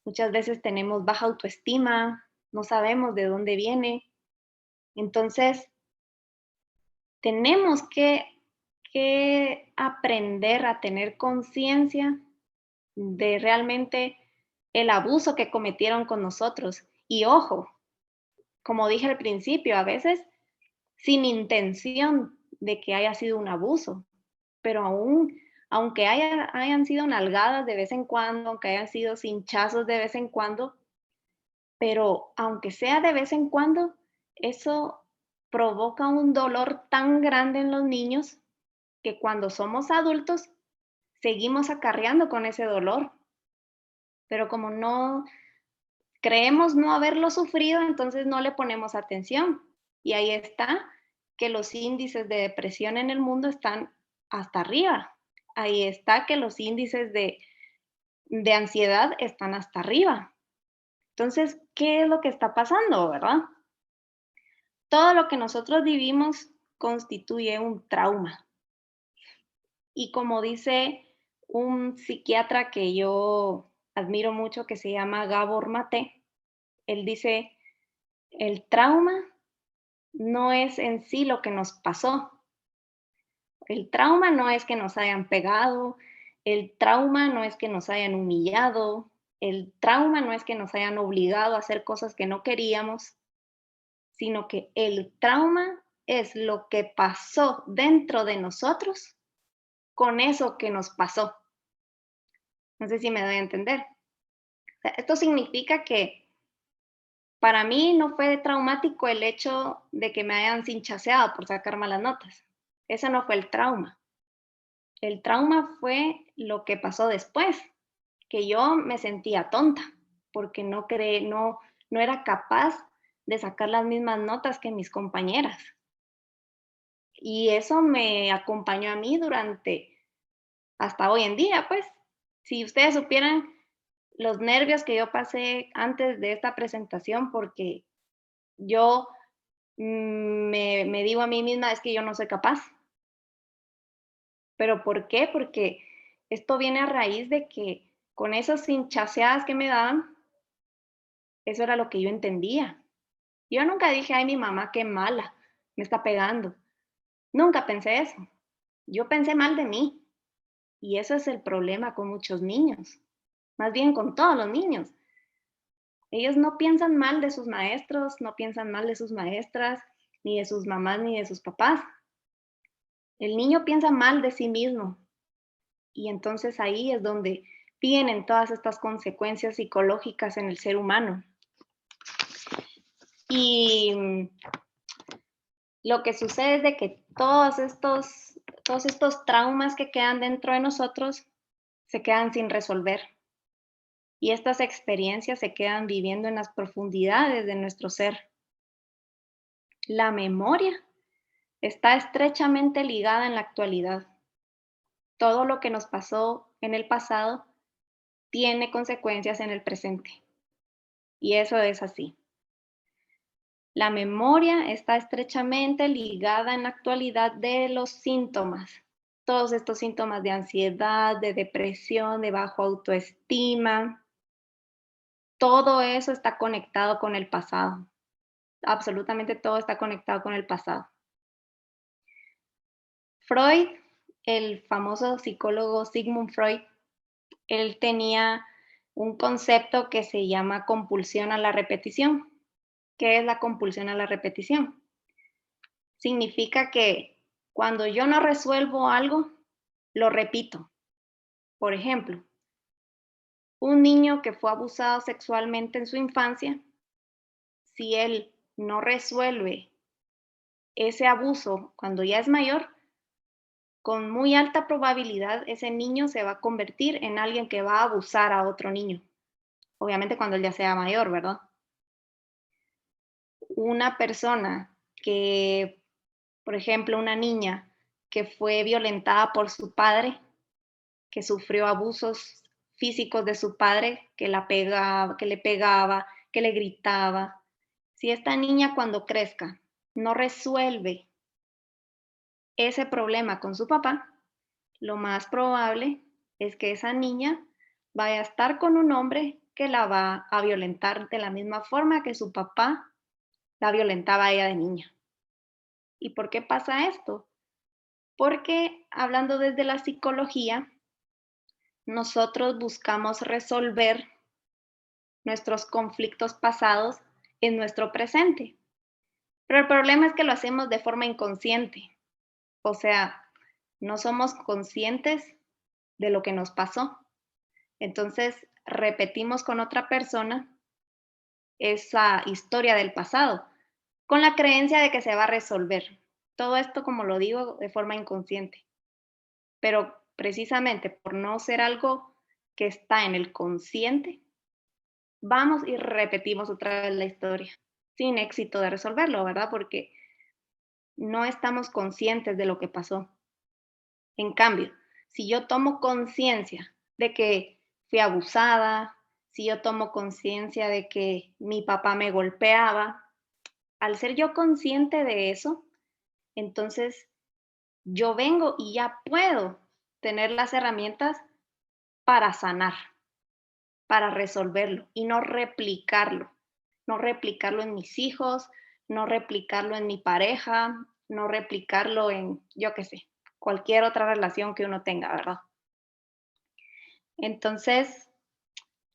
muchas veces tenemos baja autoestima, no sabemos de dónde viene. Entonces, tenemos que aprender a tener conciencia de realmente el abuso que cometieron con nosotros. Y ojo, como dije al principio, a veces sin intención de que haya sido un abuso, pero aunque hayan sido nalgadas de vez en cuando, aunque hayan sido cinchazos de vez en cuando, pero aunque sea de vez en cuando, eso provoca un dolor tan grande en los niños que cuando somos adultos seguimos acarreando con ese dolor. Pero como no creemos no haberlo sufrido, entonces no le ponemos atención. Y ahí está que los índices de depresión en el mundo están hasta arriba. Ahí está que los índices de ansiedad están hasta arriba. Entonces, ¿qué es lo que está pasando, verdad? Todo lo que nosotros vivimos constituye un trauma. Y como dice un psiquiatra que yo admiro mucho, que se llama Gabor Maté, él dice, el trauma no es en sí lo que nos pasó. El trauma no es que nos hayan pegado, el trauma no es que nos hayan humillado, el trauma no es que nos hayan obligado a hacer cosas que no queríamos, sino que el trauma es lo que pasó dentro de nosotros con eso que nos pasó. No sé si me doy a entender. O sea, esto significa que para mí no fue traumático el hecho de que me hayan cinchaseado por sacar malas notas. Ese no fue el trauma. El trauma fue lo que pasó después, que yo me sentía tonta porque no era capaz de sacar las mismas notas que mis compañeras. Y eso me acompañó a mí hasta hoy en día, pues. Si ustedes supieran los nervios que yo pasé antes de esta presentación, porque yo me digo a mí misma, es que yo no soy capaz. ¿Pero por qué? Porque esto viene a raíz de que con esas hinchaseadas que me daban, eso era lo que yo entendía. Yo nunca dije, ay, mi mamá, qué mala, me está pegando. Nunca pensé eso. Yo pensé mal de mí. Y eso es el problema con muchos niños, más bien con todos los niños. Ellos no piensan mal de sus maestros, no piensan mal de sus maestras, ni de sus mamás, ni de sus papás. El niño piensa mal de sí mismo. Y entonces ahí es donde vienen todas estas consecuencias psicológicas en el ser humano. Y lo que sucede es de que todos estos traumas que quedan dentro de nosotros se quedan sin resolver. Y estas experiencias se quedan viviendo en las profundidades de nuestro ser. La memoria está estrechamente ligada en la actualidad. Todo lo que nos pasó en el pasado tiene consecuencias en el presente. Y eso es así. La memoria está estrechamente ligada en la actualidad de los síntomas. Todos estos síntomas de ansiedad, de depresión, de bajo autoestima, todo eso está conectado con el pasado. Absolutamente todo está conectado con el pasado. Freud, el famoso psicólogo Sigmund Freud, él tenía un concepto que se llama compulsión a la repetición. ¿Qué es la compulsión a la repetición? Significa que cuando yo no resuelvo algo, lo repito. Por ejemplo, un niño que fue abusado sexualmente en su infancia, si él no resuelve ese abuso cuando ya es mayor, con muy alta probabilidad ese niño se va a convertir en alguien que va a abusar a otro niño. Obviamente cuando él ya sea mayor, ¿verdad? Una persona que, por ejemplo, una niña que fue violentada por su padre, que sufrió abusos físicos de su padre, que la pegaba, que le pegaba, que le gritaba. Si esta niña cuando crezca no resuelve ese problema con su papá, lo más probable es que esa niña vaya a estar con un hombre que la va a violentar de la misma forma que su papá la violentaba a ella de niña. ¿Y por qué pasa esto? Porque hablando desde la psicología, nosotros buscamos resolver nuestros conflictos pasados en nuestro presente. Pero el problema es que lo hacemos de forma inconsciente. O sea, no somos conscientes de lo que nos pasó. Entonces, repetimos con otra persona esa historia del pasado, con la creencia de que se va a resolver. Todo esto, como lo digo, de forma inconsciente. Pero precisamente por no ser algo que está en el consciente, vamos y repetimos otra vez la historia, sin éxito de resolverlo, ¿verdad? Porque no estamos conscientes de lo que pasó. En cambio, si yo tomo conciencia de que fui abusada, si yo tomo conciencia de que mi papá me golpeaba, al ser yo consciente de eso, entonces yo vengo y ya puedo tener las herramientas para sanar, para resolverlo y no replicarlo. No replicarlo en mis hijos, no replicarlo en mi pareja, no replicarlo en, yo qué sé, cualquier otra relación que uno tenga, ¿verdad? Entonces,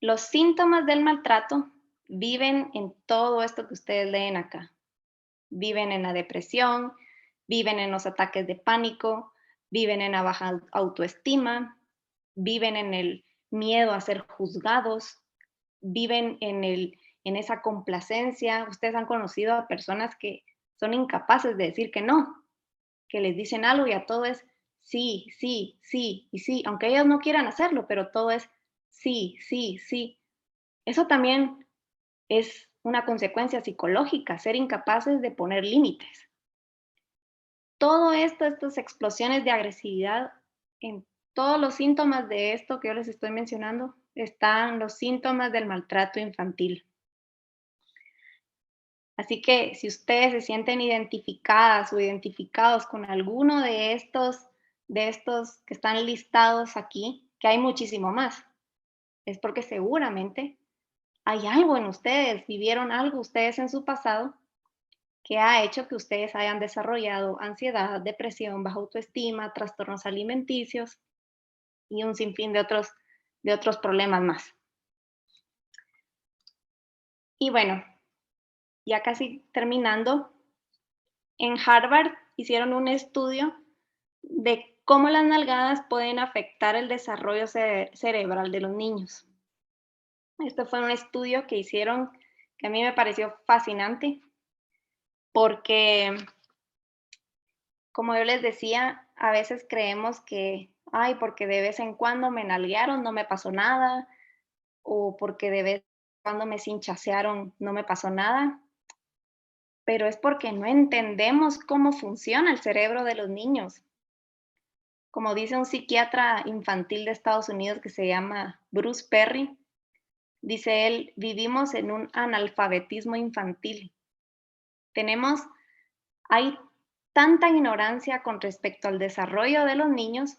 los síntomas del maltrato viven en todo esto que ustedes leen acá. Viven en la depresión, viven en los ataques de pánico, viven en la baja autoestima, viven en el miedo a ser juzgados, viven en esa complacencia. Ustedes han conocido a personas que son incapaces de decir que no, que les dicen algo y a todo es sí, sí, sí y sí, aunque ellos no quieran hacerlo, pero todo es sí, sí, sí. Eso también es una consecuencia psicológica, ser incapaces de poner límites. Todo esto, estas explosiones de agresividad, en todos los síntomas de esto que yo les estoy mencionando, están los síntomas del maltrato infantil. Así que si ustedes se sienten identificadas o identificados con alguno de estos que están listados aquí, que hay muchísimo más, es porque seguramente hay algo en ustedes, vivieron algo ustedes en su pasado que ha hecho que ustedes hayan desarrollado ansiedad, depresión, baja autoestima, trastornos alimenticios y un sinfín de otros problemas más. Y bueno, ya casi terminando, en Harvard hicieron un estudio de cómo las nalgadas pueden afectar el desarrollo cerebral de los niños. Este fue un estudio que hicieron que a mí me pareció fascinante porque, como yo les decía, a veces creemos que, ay, porque de vez en cuando me nalguearon, no me pasó nada, o porque de vez en cuando me cinchasearon, no me pasó nada, pero es porque no entendemos cómo funciona el cerebro de los niños. Como dice un psiquiatra infantil de Estados Unidos que se llama Bruce Perry, dice él, vivimos en un analfabetismo infantil. Hay tanta ignorancia con respecto al desarrollo de los niños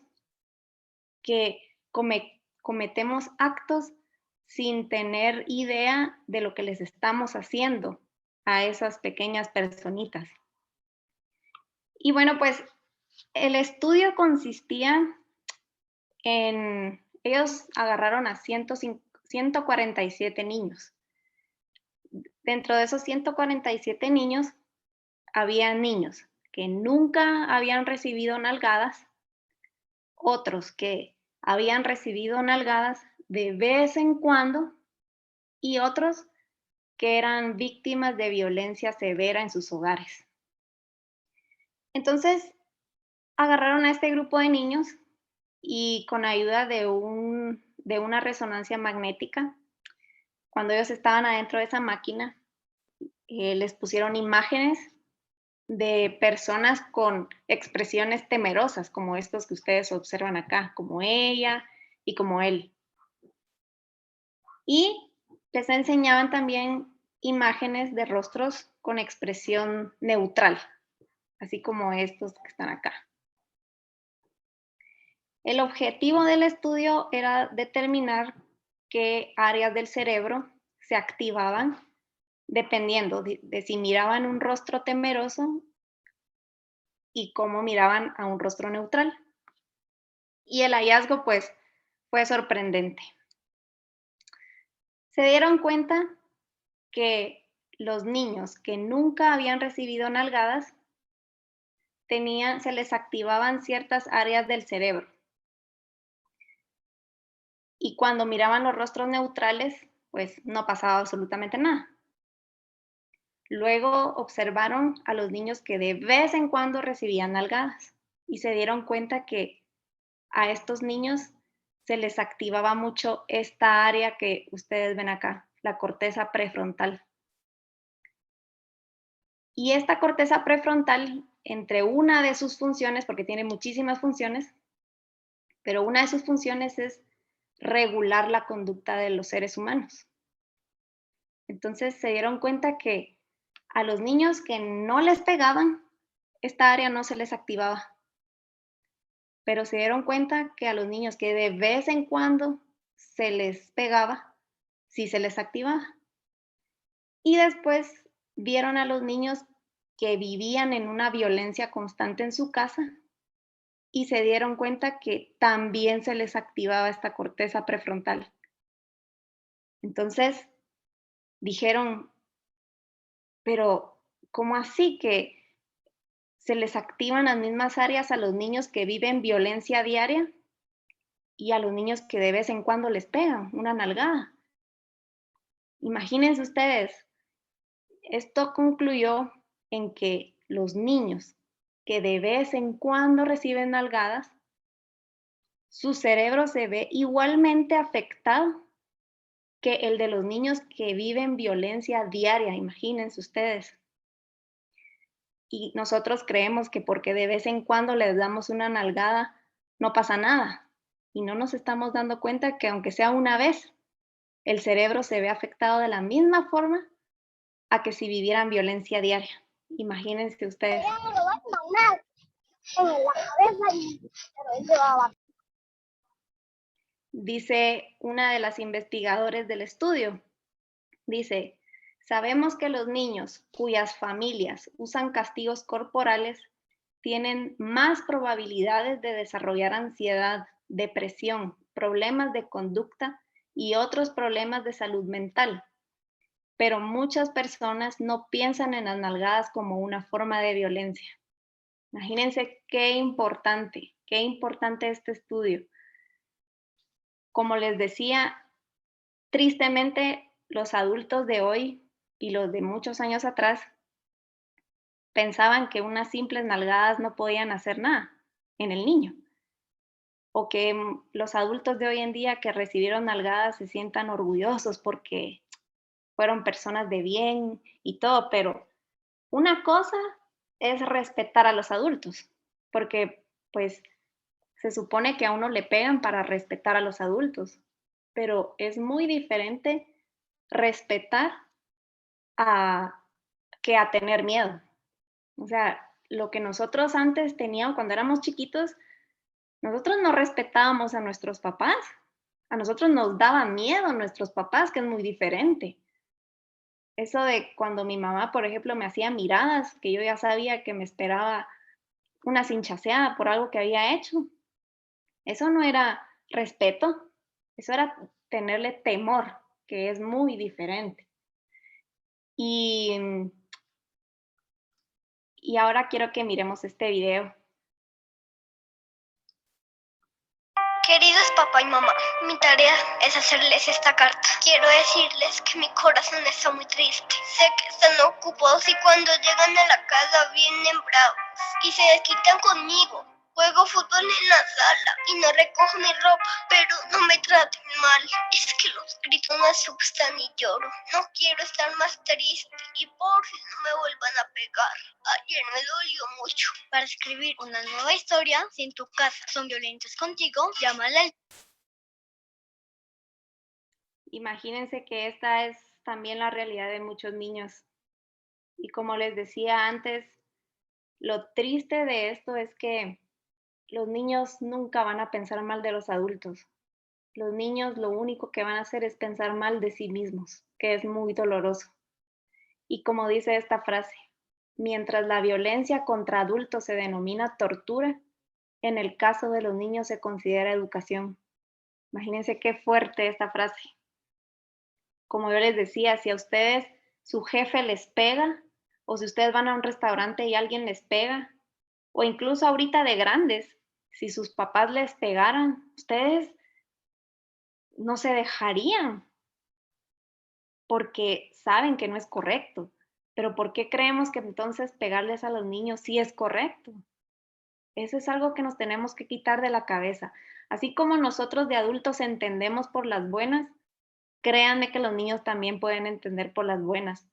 que cometemos actos sin tener idea de lo que les estamos haciendo a esas pequeñas personitas. Y bueno, pues el estudio consistía en, ellos agarraron a 147 niños. Dentro de esos 147 niños, había niños que nunca habían recibido nalgadas, otros que habían recibido nalgadas de vez en cuando y otros que eran víctimas de violencia severa en sus hogares. Entonces, agarraron a este grupo de niños y con ayuda de una resonancia magnética, cuando ellos estaban adentro de esa máquina, les pusieron imágenes de personas con expresiones temerosas, como estos que ustedes observan acá, como ella y como él. Y les enseñaban también imágenes de rostros con expresión neutral, así como estos que están acá. El objetivo del estudio era determinar qué áreas del cerebro se activaban dependiendo de si miraban un rostro temeroso y cómo miraban a un rostro neutral. Y el hallazgo, pues, fue sorprendente. Se dieron cuenta que los niños que nunca habían recibido nalgadas se les activaban ciertas áreas del cerebro. Y cuando miraban los rostros neutrales, pues no pasaba absolutamente nada. Luego observaron a los niños que de vez en cuando recibían nalgadas y se dieron cuenta que a estos niños se les activaba mucho esta área que ustedes ven acá, la corteza prefrontal. Y esta corteza prefrontal, entre una de sus funciones, porque tiene muchísimas funciones, pero una de sus funciones es regular la conducta de los seres humanos. Entonces se dieron cuenta que a los niños que no les pegaban, esta área no se les activaba. Pero se dieron cuenta que a los niños que de vez en cuando se les pegaba, sí se les activaba. Y después vieron a los niños que vivían en una violencia constante en su casa y se dieron cuenta que también se les activaba esta corteza prefrontal. Entonces dijeron, pero ¿cómo así que se les activan las mismas áreas a los niños que viven violencia diaria y a los niños que de vez en cuando les pegan una nalgada? Imagínense ustedes, esto concluyó en que los niños que de vez en cuando reciben nalgadas, su cerebro se ve igualmente afectado que el de los niños que viven violencia diaria, imagínense ustedes. Y nosotros creemos que porque de vez en cuando les damos una nalgada, no pasa nada. Y no nos estamos dando cuenta que aunque sea una vez, el cerebro se ve afectado de la misma forma a que si vivieran violencia diaria. Imagínense ustedes. Dice una de las investigadores del estudio, dice, sabemos que los niños cuyas familias usan castigos corporales tienen más probabilidades de desarrollar ansiedad, depresión, problemas de conducta y otros problemas de salud mental. Pero muchas personas no piensan en las nalgadas como una forma de violencia. Imagínense qué importante este estudio. Como les decía, tristemente los adultos de hoy y los de muchos años atrás pensaban que unas simples nalgadas no podían hacer nada en el niño. O que los adultos de hoy en día que recibieron nalgadas se sientan orgullosos porque fueron personas de bien y todo, pero una cosa es respetar a los adultos, porque pues se supone que a uno le pegan para respetar a los adultos, pero es muy diferente respetar que a tener miedo. O sea, lo que nosotros antes teníamos cuando éramos chiquitos, nosotros no respetábamos a nuestros papás, a nosotros nos daban miedo nuestros papás, que es muy diferente. Eso de cuando mi mamá, por ejemplo, me hacía miradas, que yo ya sabía que me esperaba una cinchaseada por algo que había hecho, eso no era respeto, eso era tenerle temor, que es muy diferente. Y ahora quiero que miremos este video. Queridos papá y mamá, mi tarea es hacerles esta carta. Quiero decirles que mi corazón está muy triste. Sé que están ocupados y cuando llegan a la casa vienen bravos y se desquitan conmigo. Juego fútbol en la sala y no recojo mi ropa, pero no me traten mal. Es que los gritos me asustan y lloro. No quiero estar más triste y por si no me vuelvan a pegar. Ayer me dolió mucho. Para escribir una nueva historia, si en tu casa son violentos contigo, llámale al... Imagínense que esta es también la realidad de muchos niños. Y como les decía antes, lo triste de esto es que los niños nunca van a pensar mal de los adultos. Los niños lo único que van a hacer es pensar mal de sí mismos, que es muy doloroso. Y como dice esta frase, mientras la violencia contra adultos se denomina tortura, en el caso de los niños se considera educación. Imagínense qué fuerte esta frase. Como yo les decía, si a ustedes su jefe les pega, o si ustedes van a un restaurante y alguien les pega, o incluso ahorita de grandes, si sus papás les pegaran, ustedes no se dejarían porque saben que no es correcto. Pero ¿por qué creemos que entonces pegarles a los niños sí es correcto? Eso es algo que nos tenemos que quitar de la cabeza. Así como nosotros de adultos entendemos por las buenas, créanme que los niños también pueden entender por las buenas.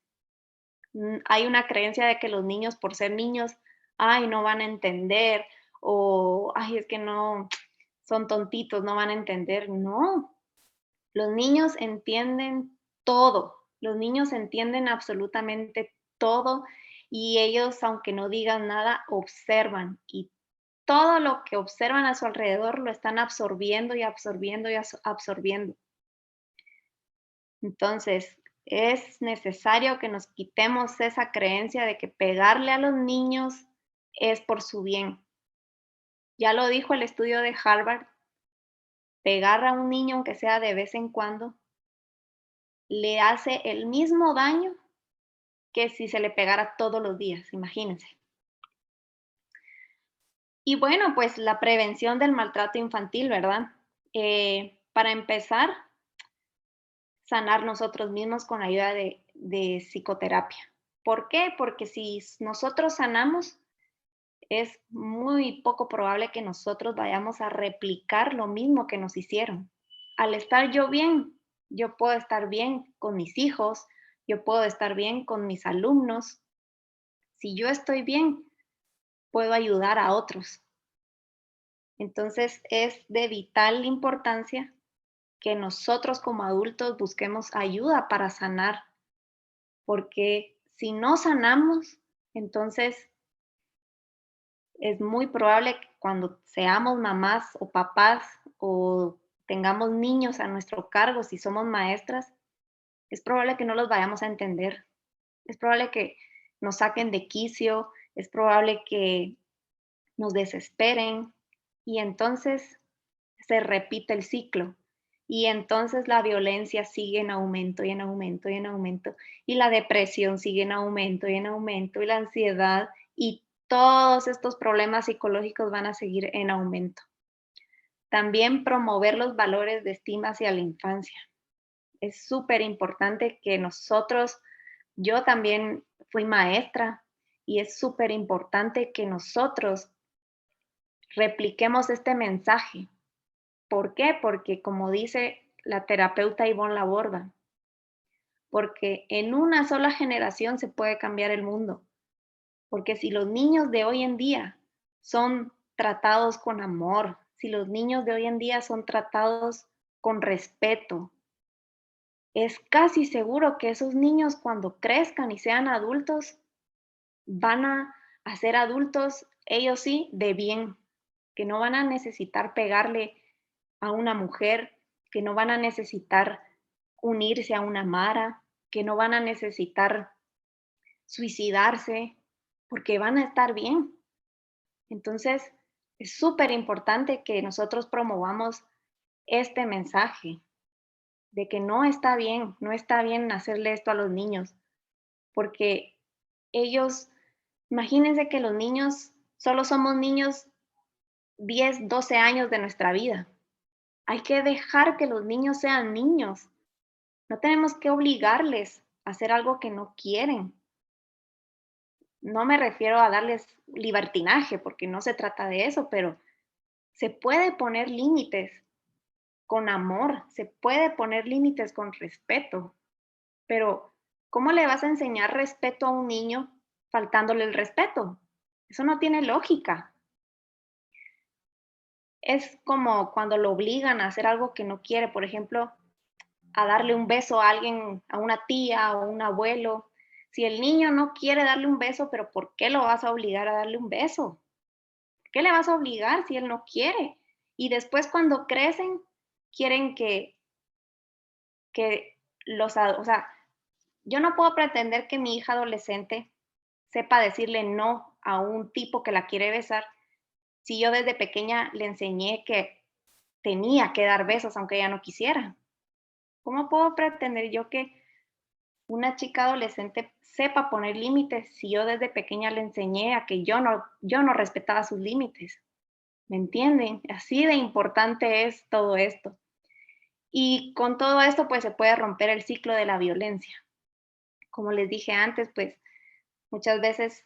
Hay una creencia de que los niños, por ser niños, ay, no van a entender, o ay, es que no, son tontitos, no van a entender. No, los niños entienden todo, los niños entienden absolutamente todo y ellos, aunque no digan nada, observan y todo lo que observan a su alrededor lo están absorbiendo y absorbiendo y absorbiendo. Entonces, es necesario que nos quitemos esa creencia de que pegarle a los niños es por su bien. Ya lo dijo el estudio de Harvard, pegar a un niño, aunque sea de vez en cuando, le hace el mismo daño que si se le pegara todos los días, imagínense. Y bueno, pues la prevención del maltrato infantil, ¿verdad? Para empezar, sanar nosotros mismos con la ayuda de psicoterapia. ¿Por qué? Porque si nosotros sanamos, es muy poco probable que nosotros vayamos a replicar lo mismo que nos hicieron. Al estar yo bien, yo puedo estar bien con mis hijos, yo puedo estar bien con mis alumnos. Si yo estoy bien, puedo ayudar a otros. Entonces es de vital importancia que nosotros como adultos busquemos ayuda para sanar, porque si no sanamos, entonces es muy probable que cuando seamos mamás o papás o tengamos niños a nuestro cargo, si somos maestras, es probable que no los vayamos a entender. Es probable que nos saquen de quicio, es probable que nos desesperen y entonces se repite el ciclo. Y entonces la violencia sigue en aumento y en aumento y en aumento. Y la depresión sigue en aumento y en aumento. Y la ansiedad y todos estos problemas psicológicos van a seguir en aumento. También promover los valores de estima hacia la infancia. Es súper importante que nosotros, yo también fui maestra y es súper importante que nosotros repliquemos este mensaje. ¿Por qué? Porque como dice la terapeuta Ivonne Laborda, porque en una sola generación se puede cambiar el mundo. Porque si los niños de hoy en día son tratados con amor, si los niños de hoy en día son tratados con respeto, es casi seguro que esos niños cuando crezcan y sean adultos van a ser adultos, ellos sí, de bien, que no van a necesitar pegarle a una mujer, que no van a necesitar unirse a una mara, que no van a necesitar suicidarse, porque van a estar bien. Entonces, es súper importante que nosotros promovamos este mensaje de que no está bien hacerle esto a los niños, porque ellos, imagínense que los niños, solo somos niños 10, 12 años de nuestra vida. Hay que dejar que los niños sean niños. No tenemos que obligarles a hacer algo que no quieren. No me refiero a darles libertinaje, porque no se trata de eso, pero se puede poner límites con amor, se puede poner límites con respeto, pero ¿cómo le vas a enseñar respeto a un niño faltándole el respeto? Eso no tiene lógica. Es como cuando lo obligan a hacer algo que no quiere, por ejemplo, a darle un beso a alguien, a una tía o un abuelo. Si el niño no quiere darle un beso, pero ¿por qué lo vas a obligar a darle un beso? ¿Por qué le vas a obligar si él no quiere? Y después cuando crecen, quieren que o sea, yo no puedo pretender que mi hija adolescente sepa decirle no a un tipo que la quiere besar si yo desde pequeña le enseñé que tenía que dar besos aunque ella no quisiera. ¿Cómo puedo pretender yo que una chica adolescente sepa poner límites si yo desde pequeña le enseñé a que yo no respetaba sus límites? ¿Me entienden? Así de importante es todo esto. Y con todo esto, pues se puede romper el ciclo de la violencia. Como les dije antes, pues muchas veces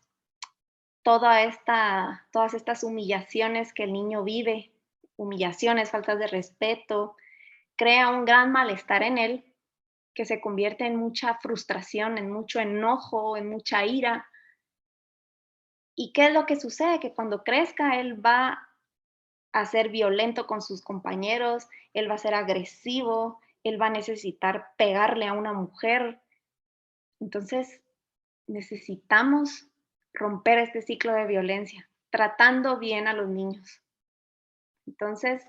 todas estas humillaciones que el niño vive, humillaciones, faltas de respeto, crea un gran malestar en él que se convierte en mucha frustración, en mucho enojo, en mucha ira. ¿Y qué es lo que sucede? Que cuando crezca él va a ser violento con sus compañeros, él va a ser agresivo, él va a necesitar pegarle a una mujer. Entonces, necesitamos romper este ciclo de violencia, tratando bien a los niños. Entonces,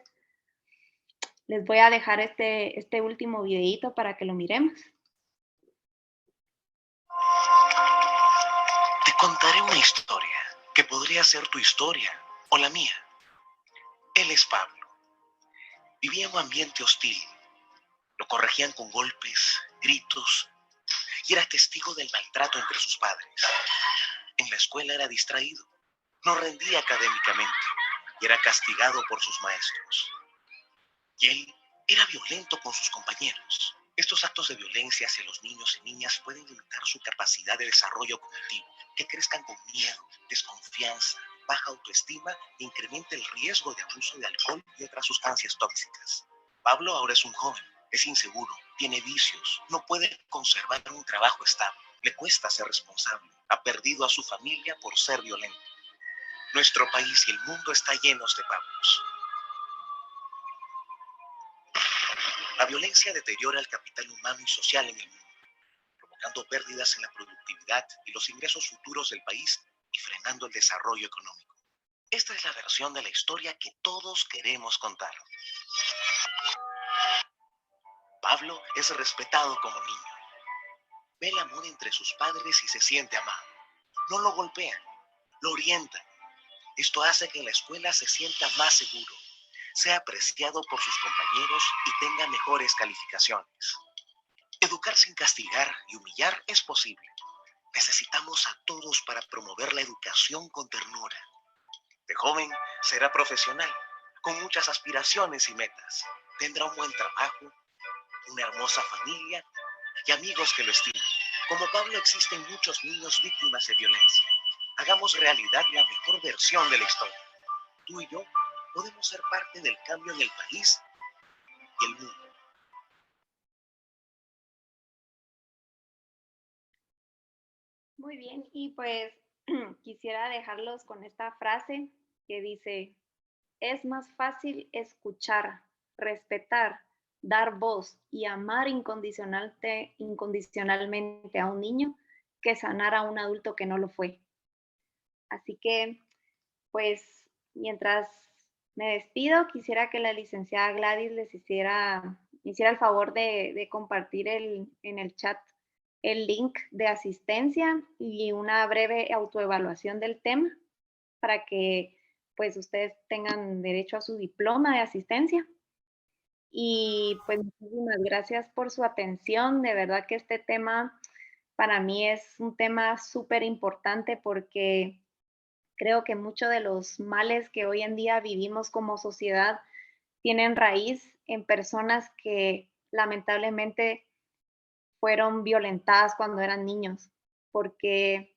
les voy a dejar este último videito para que lo miremos. Te contaré una historia que podría ser tu historia o la mía. Él es Pablo. Vivía en un ambiente hostil. Lo corregían con golpes, gritos, y era testigo del maltrato entre sus padres. En la escuela era distraído, no rendía académicamente y era castigado por sus maestros. Y él era violento con sus compañeros. Estos actos de violencia hacia los niños y niñas pueden limitar su capacidad de desarrollo cognitivo, que crezcan con miedo, desconfianza, baja autoestima e incrementa el riesgo de abuso de alcohol y otras sustancias tóxicas. Pablo ahora es un joven, es inseguro, tiene vicios, no puede conservar un trabajo estable, le cuesta ser responsable, ha perdido a su familia por ser violento. Nuestro país y el mundo está llenos de Pablos. La violencia deteriora el capital humano y social en el mundo, provocando pérdidas en la productividad y los ingresos futuros del país y frenando el desarrollo económico. Esta es la versión de la historia que todos queremos contar. Pablo es respetado como niño. Ve el amor entre sus padres y se siente amado. No lo golpean, lo orientan. Esto hace que en la escuela se sienta más seguro, sea apreciado por sus compañeros y tenga mejores calificaciones. Educar sin castigar y humillar es posible. Necesitamos a todos para promover la educación con ternura. De joven será profesional, con muchas aspiraciones y metas. Tendrá un buen trabajo, una hermosa familia y amigos que lo estimen. Como Pablo, existen muchos niños víctimas de violencia. Hagamos realidad la mejor versión de la historia. Tú y yo podemos ser parte del cambio en el país y el mundo. Muy bien, y pues quisiera dejarlos con esta frase que dice, es más fácil escuchar, respetar, dar voz y amar incondicionalmente a un niño que sanar a un adulto que no lo fue. Así que, pues, mientras me despido, quisiera que la licenciada Gladys hiciera el favor de compartir en el chat el link de asistencia y una breve autoevaluación del tema para que pues ustedes tengan derecho a su diploma de asistencia. Y pues muchísimas gracias por su atención. De verdad que este tema para mí es un tema súper importante porque creo que muchos de los males que hoy en día vivimos como sociedad tienen raíz en personas que lamentablemente fueron violentadas cuando eran niños, porque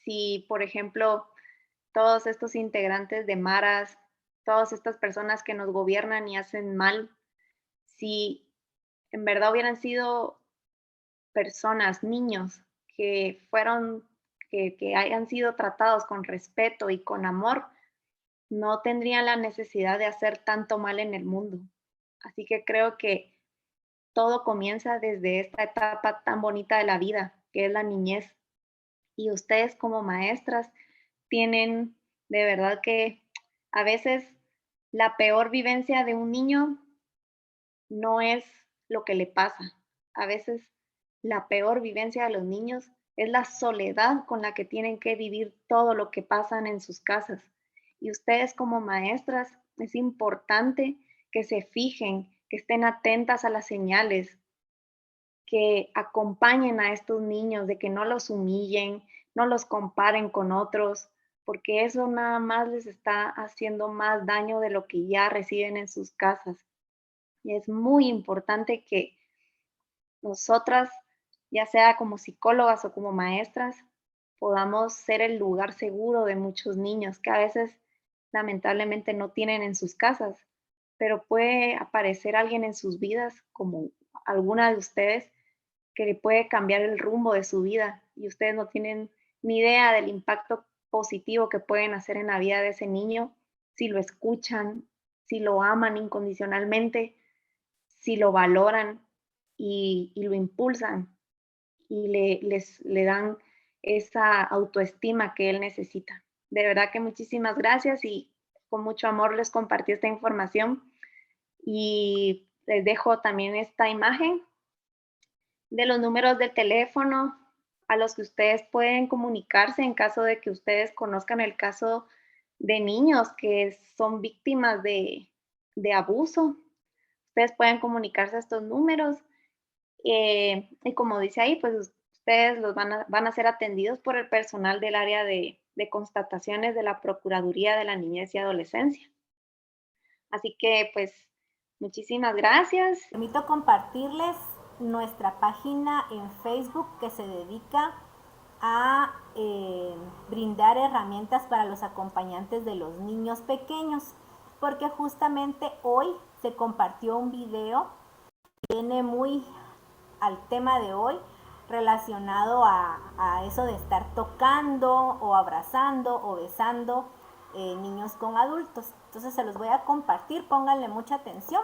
si, por ejemplo, todos estos integrantes de maras, todas estas personas que nos gobiernan y hacen mal, si en verdad hubieran sido personas, niños, que hayan sido tratados con respeto y con amor, no tendrían la necesidad de hacer tanto mal en el mundo. Así que creo que todo comienza desde esta etapa tan bonita de la vida, que es la niñez. Y ustedes como maestras tienen de verdad que a veces la peor vivencia de un niño no es lo que le pasa. A veces la peor vivencia de los niños es la soledad con la que tienen que vivir todo lo que pasan en sus casas. Y ustedes como maestras es importante que se fijen, que estén atentas a las señales, que acompañen a estos niños, de que no los humillen, no los comparen con otros, porque eso nada más les está haciendo más daño de lo que ya reciben en sus casas. Y es muy importante que nosotras, ya sea como psicólogas o como maestras, podamos ser el lugar seguro de muchos niños que a veces lamentablemente no tienen en sus casas, pero puede aparecer alguien en sus vidas, como alguna de ustedes, que le puede cambiar el rumbo de su vida y ustedes no tienen ni idea del impacto positivo que pueden hacer en la vida de ese niño si lo escuchan, si lo aman incondicionalmente, si lo valoran y lo impulsan y le dan esa autoestima que él necesita. De verdad que muchísimas gracias y con mucho amor les compartí esta información y les dejo también esta imagen de los números de teléfono a los que ustedes pueden comunicarse en caso de que ustedes conozcan el caso de niños que son víctimas de abuso. Ustedes pueden comunicarse a estos números y como dice ahí, pues ustedes van a ser atendidos por el personal del área de constataciones de la Procuraduría de la Niñez y Adolescencia. Así que pues muchísimas gracias. Permito compartirles nuestra página en Facebook que se dedica a brindar herramientas para los acompañantes de los niños pequeños, porque justamente hoy se compartió un video que viene muy al tema de hoy relacionado a eso de estar tocando o abrazando o besando niños con adultos. Entonces se los voy a compartir, pónganle mucha atención.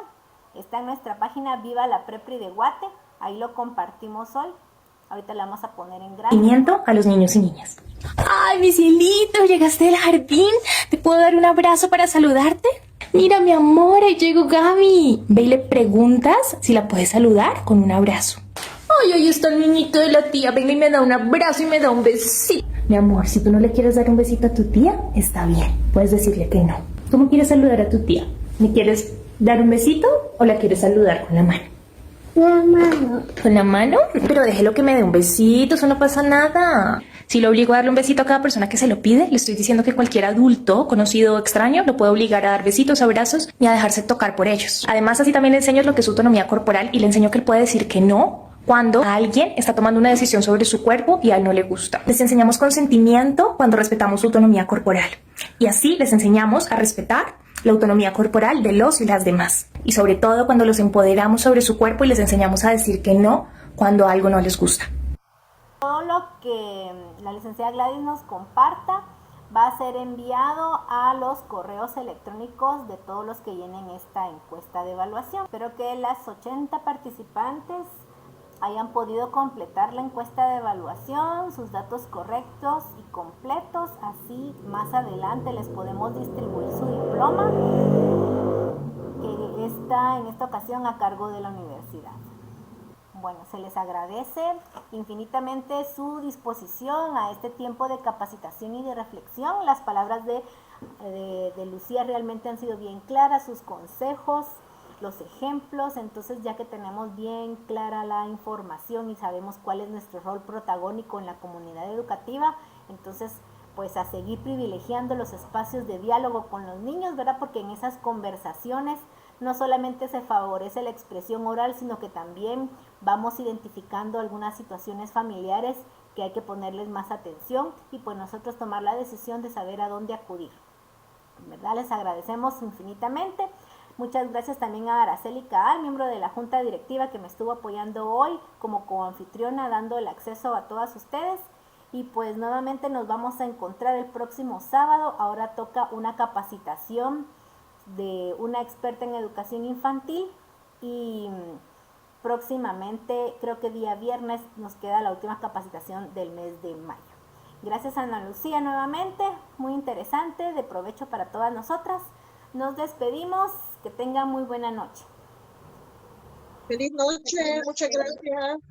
Está en nuestra página Viva la Prepri de Guate, ahí lo compartimos hoy. Ahorita le vamos a poner en grande. A los niños y niñas. Ay, mi cielito, llegaste del jardín. ¿Te puedo dar un abrazo para saludarte? Mira, mi amor, ahí llegó Gaby. Ve y le preguntas si la puedes saludar con un abrazo. Ay, ahí está el niñito de la tía. Venga y me da un abrazo y me da un besito. Mi amor, si tú no le quieres dar un besito a tu tía, está bien. Puedes decirle que no. ¿Cómo quieres saludar a tu tía? ¿Le quieres dar un besito o la quieres saludar con la mano? La mano. ¿Con la mano? Pero déjelo que me dé un besito, eso no pasa nada. Si lo obligo a darle un besito a cada persona que se lo pide, le estoy diciendo que cualquier adulto, conocido o extraño, lo puede obligar a dar besitos, abrazos y a dejarse tocar por ellos. Además, así también le enseño lo que es su autonomía corporal y le enseño que él puede decir que no cuando alguien está tomando una decisión sobre su cuerpo y a él no le gusta. Les enseñamos consentimiento cuando respetamos su autonomía corporal. Y así les enseñamos a respetar la autonomía corporal de los y las demás. Y sobre todo cuando los empoderamos sobre su cuerpo y les enseñamos a decir que no cuando algo no les gusta. Todo lo que la licenciada Gladys nos comparta va a ser enviado a los correos electrónicos de todos los que llenen esta encuesta de evaluación. Espero que las 80 participantes hayan podido completar la encuesta de evaluación, sus datos correctos y completos, así más adelante les podemos distribuir su diploma, que está en esta ocasión a cargo de la universidad. Bueno, se les agradece infinitamente su disposición a este tiempo de capacitación y de reflexión. Las palabras de Lucía realmente han sido bien claras, sus consejos, los ejemplos. Entonces, ya que tenemos bien clara la información y sabemos cuál es nuestro rol protagónico en la comunidad educativa, entonces pues a seguir privilegiando los espacios de diálogo con los niños, ¿verdad? Porque en esas conversaciones no solamente se favorece la expresión oral, sino que también vamos identificando algunas situaciones familiares que hay que ponerles más atención y pues nosotros tomar la decisión de saber a dónde acudir. En verdad les agradecemos infinitamente. Muchas gracias también a Araceli Caal, miembro de la Junta Directiva, que me estuvo apoyando hoy como coanfitriona, dando el acceso a todas ustedes. Y pues nuevamente nos vamos a encontrar el próximo sábado. Ahora toca una capacitación de una experta en educación infantil y próximamente, creo que día viernes, nos queda la última capacitación del mes de mayo. Gracias a Ana Lucía nuevamente, muy interesante, de provecho para todas nosotras. Nos despedimos, que tengan muy buena noche. Feliz noche, muchas gracias.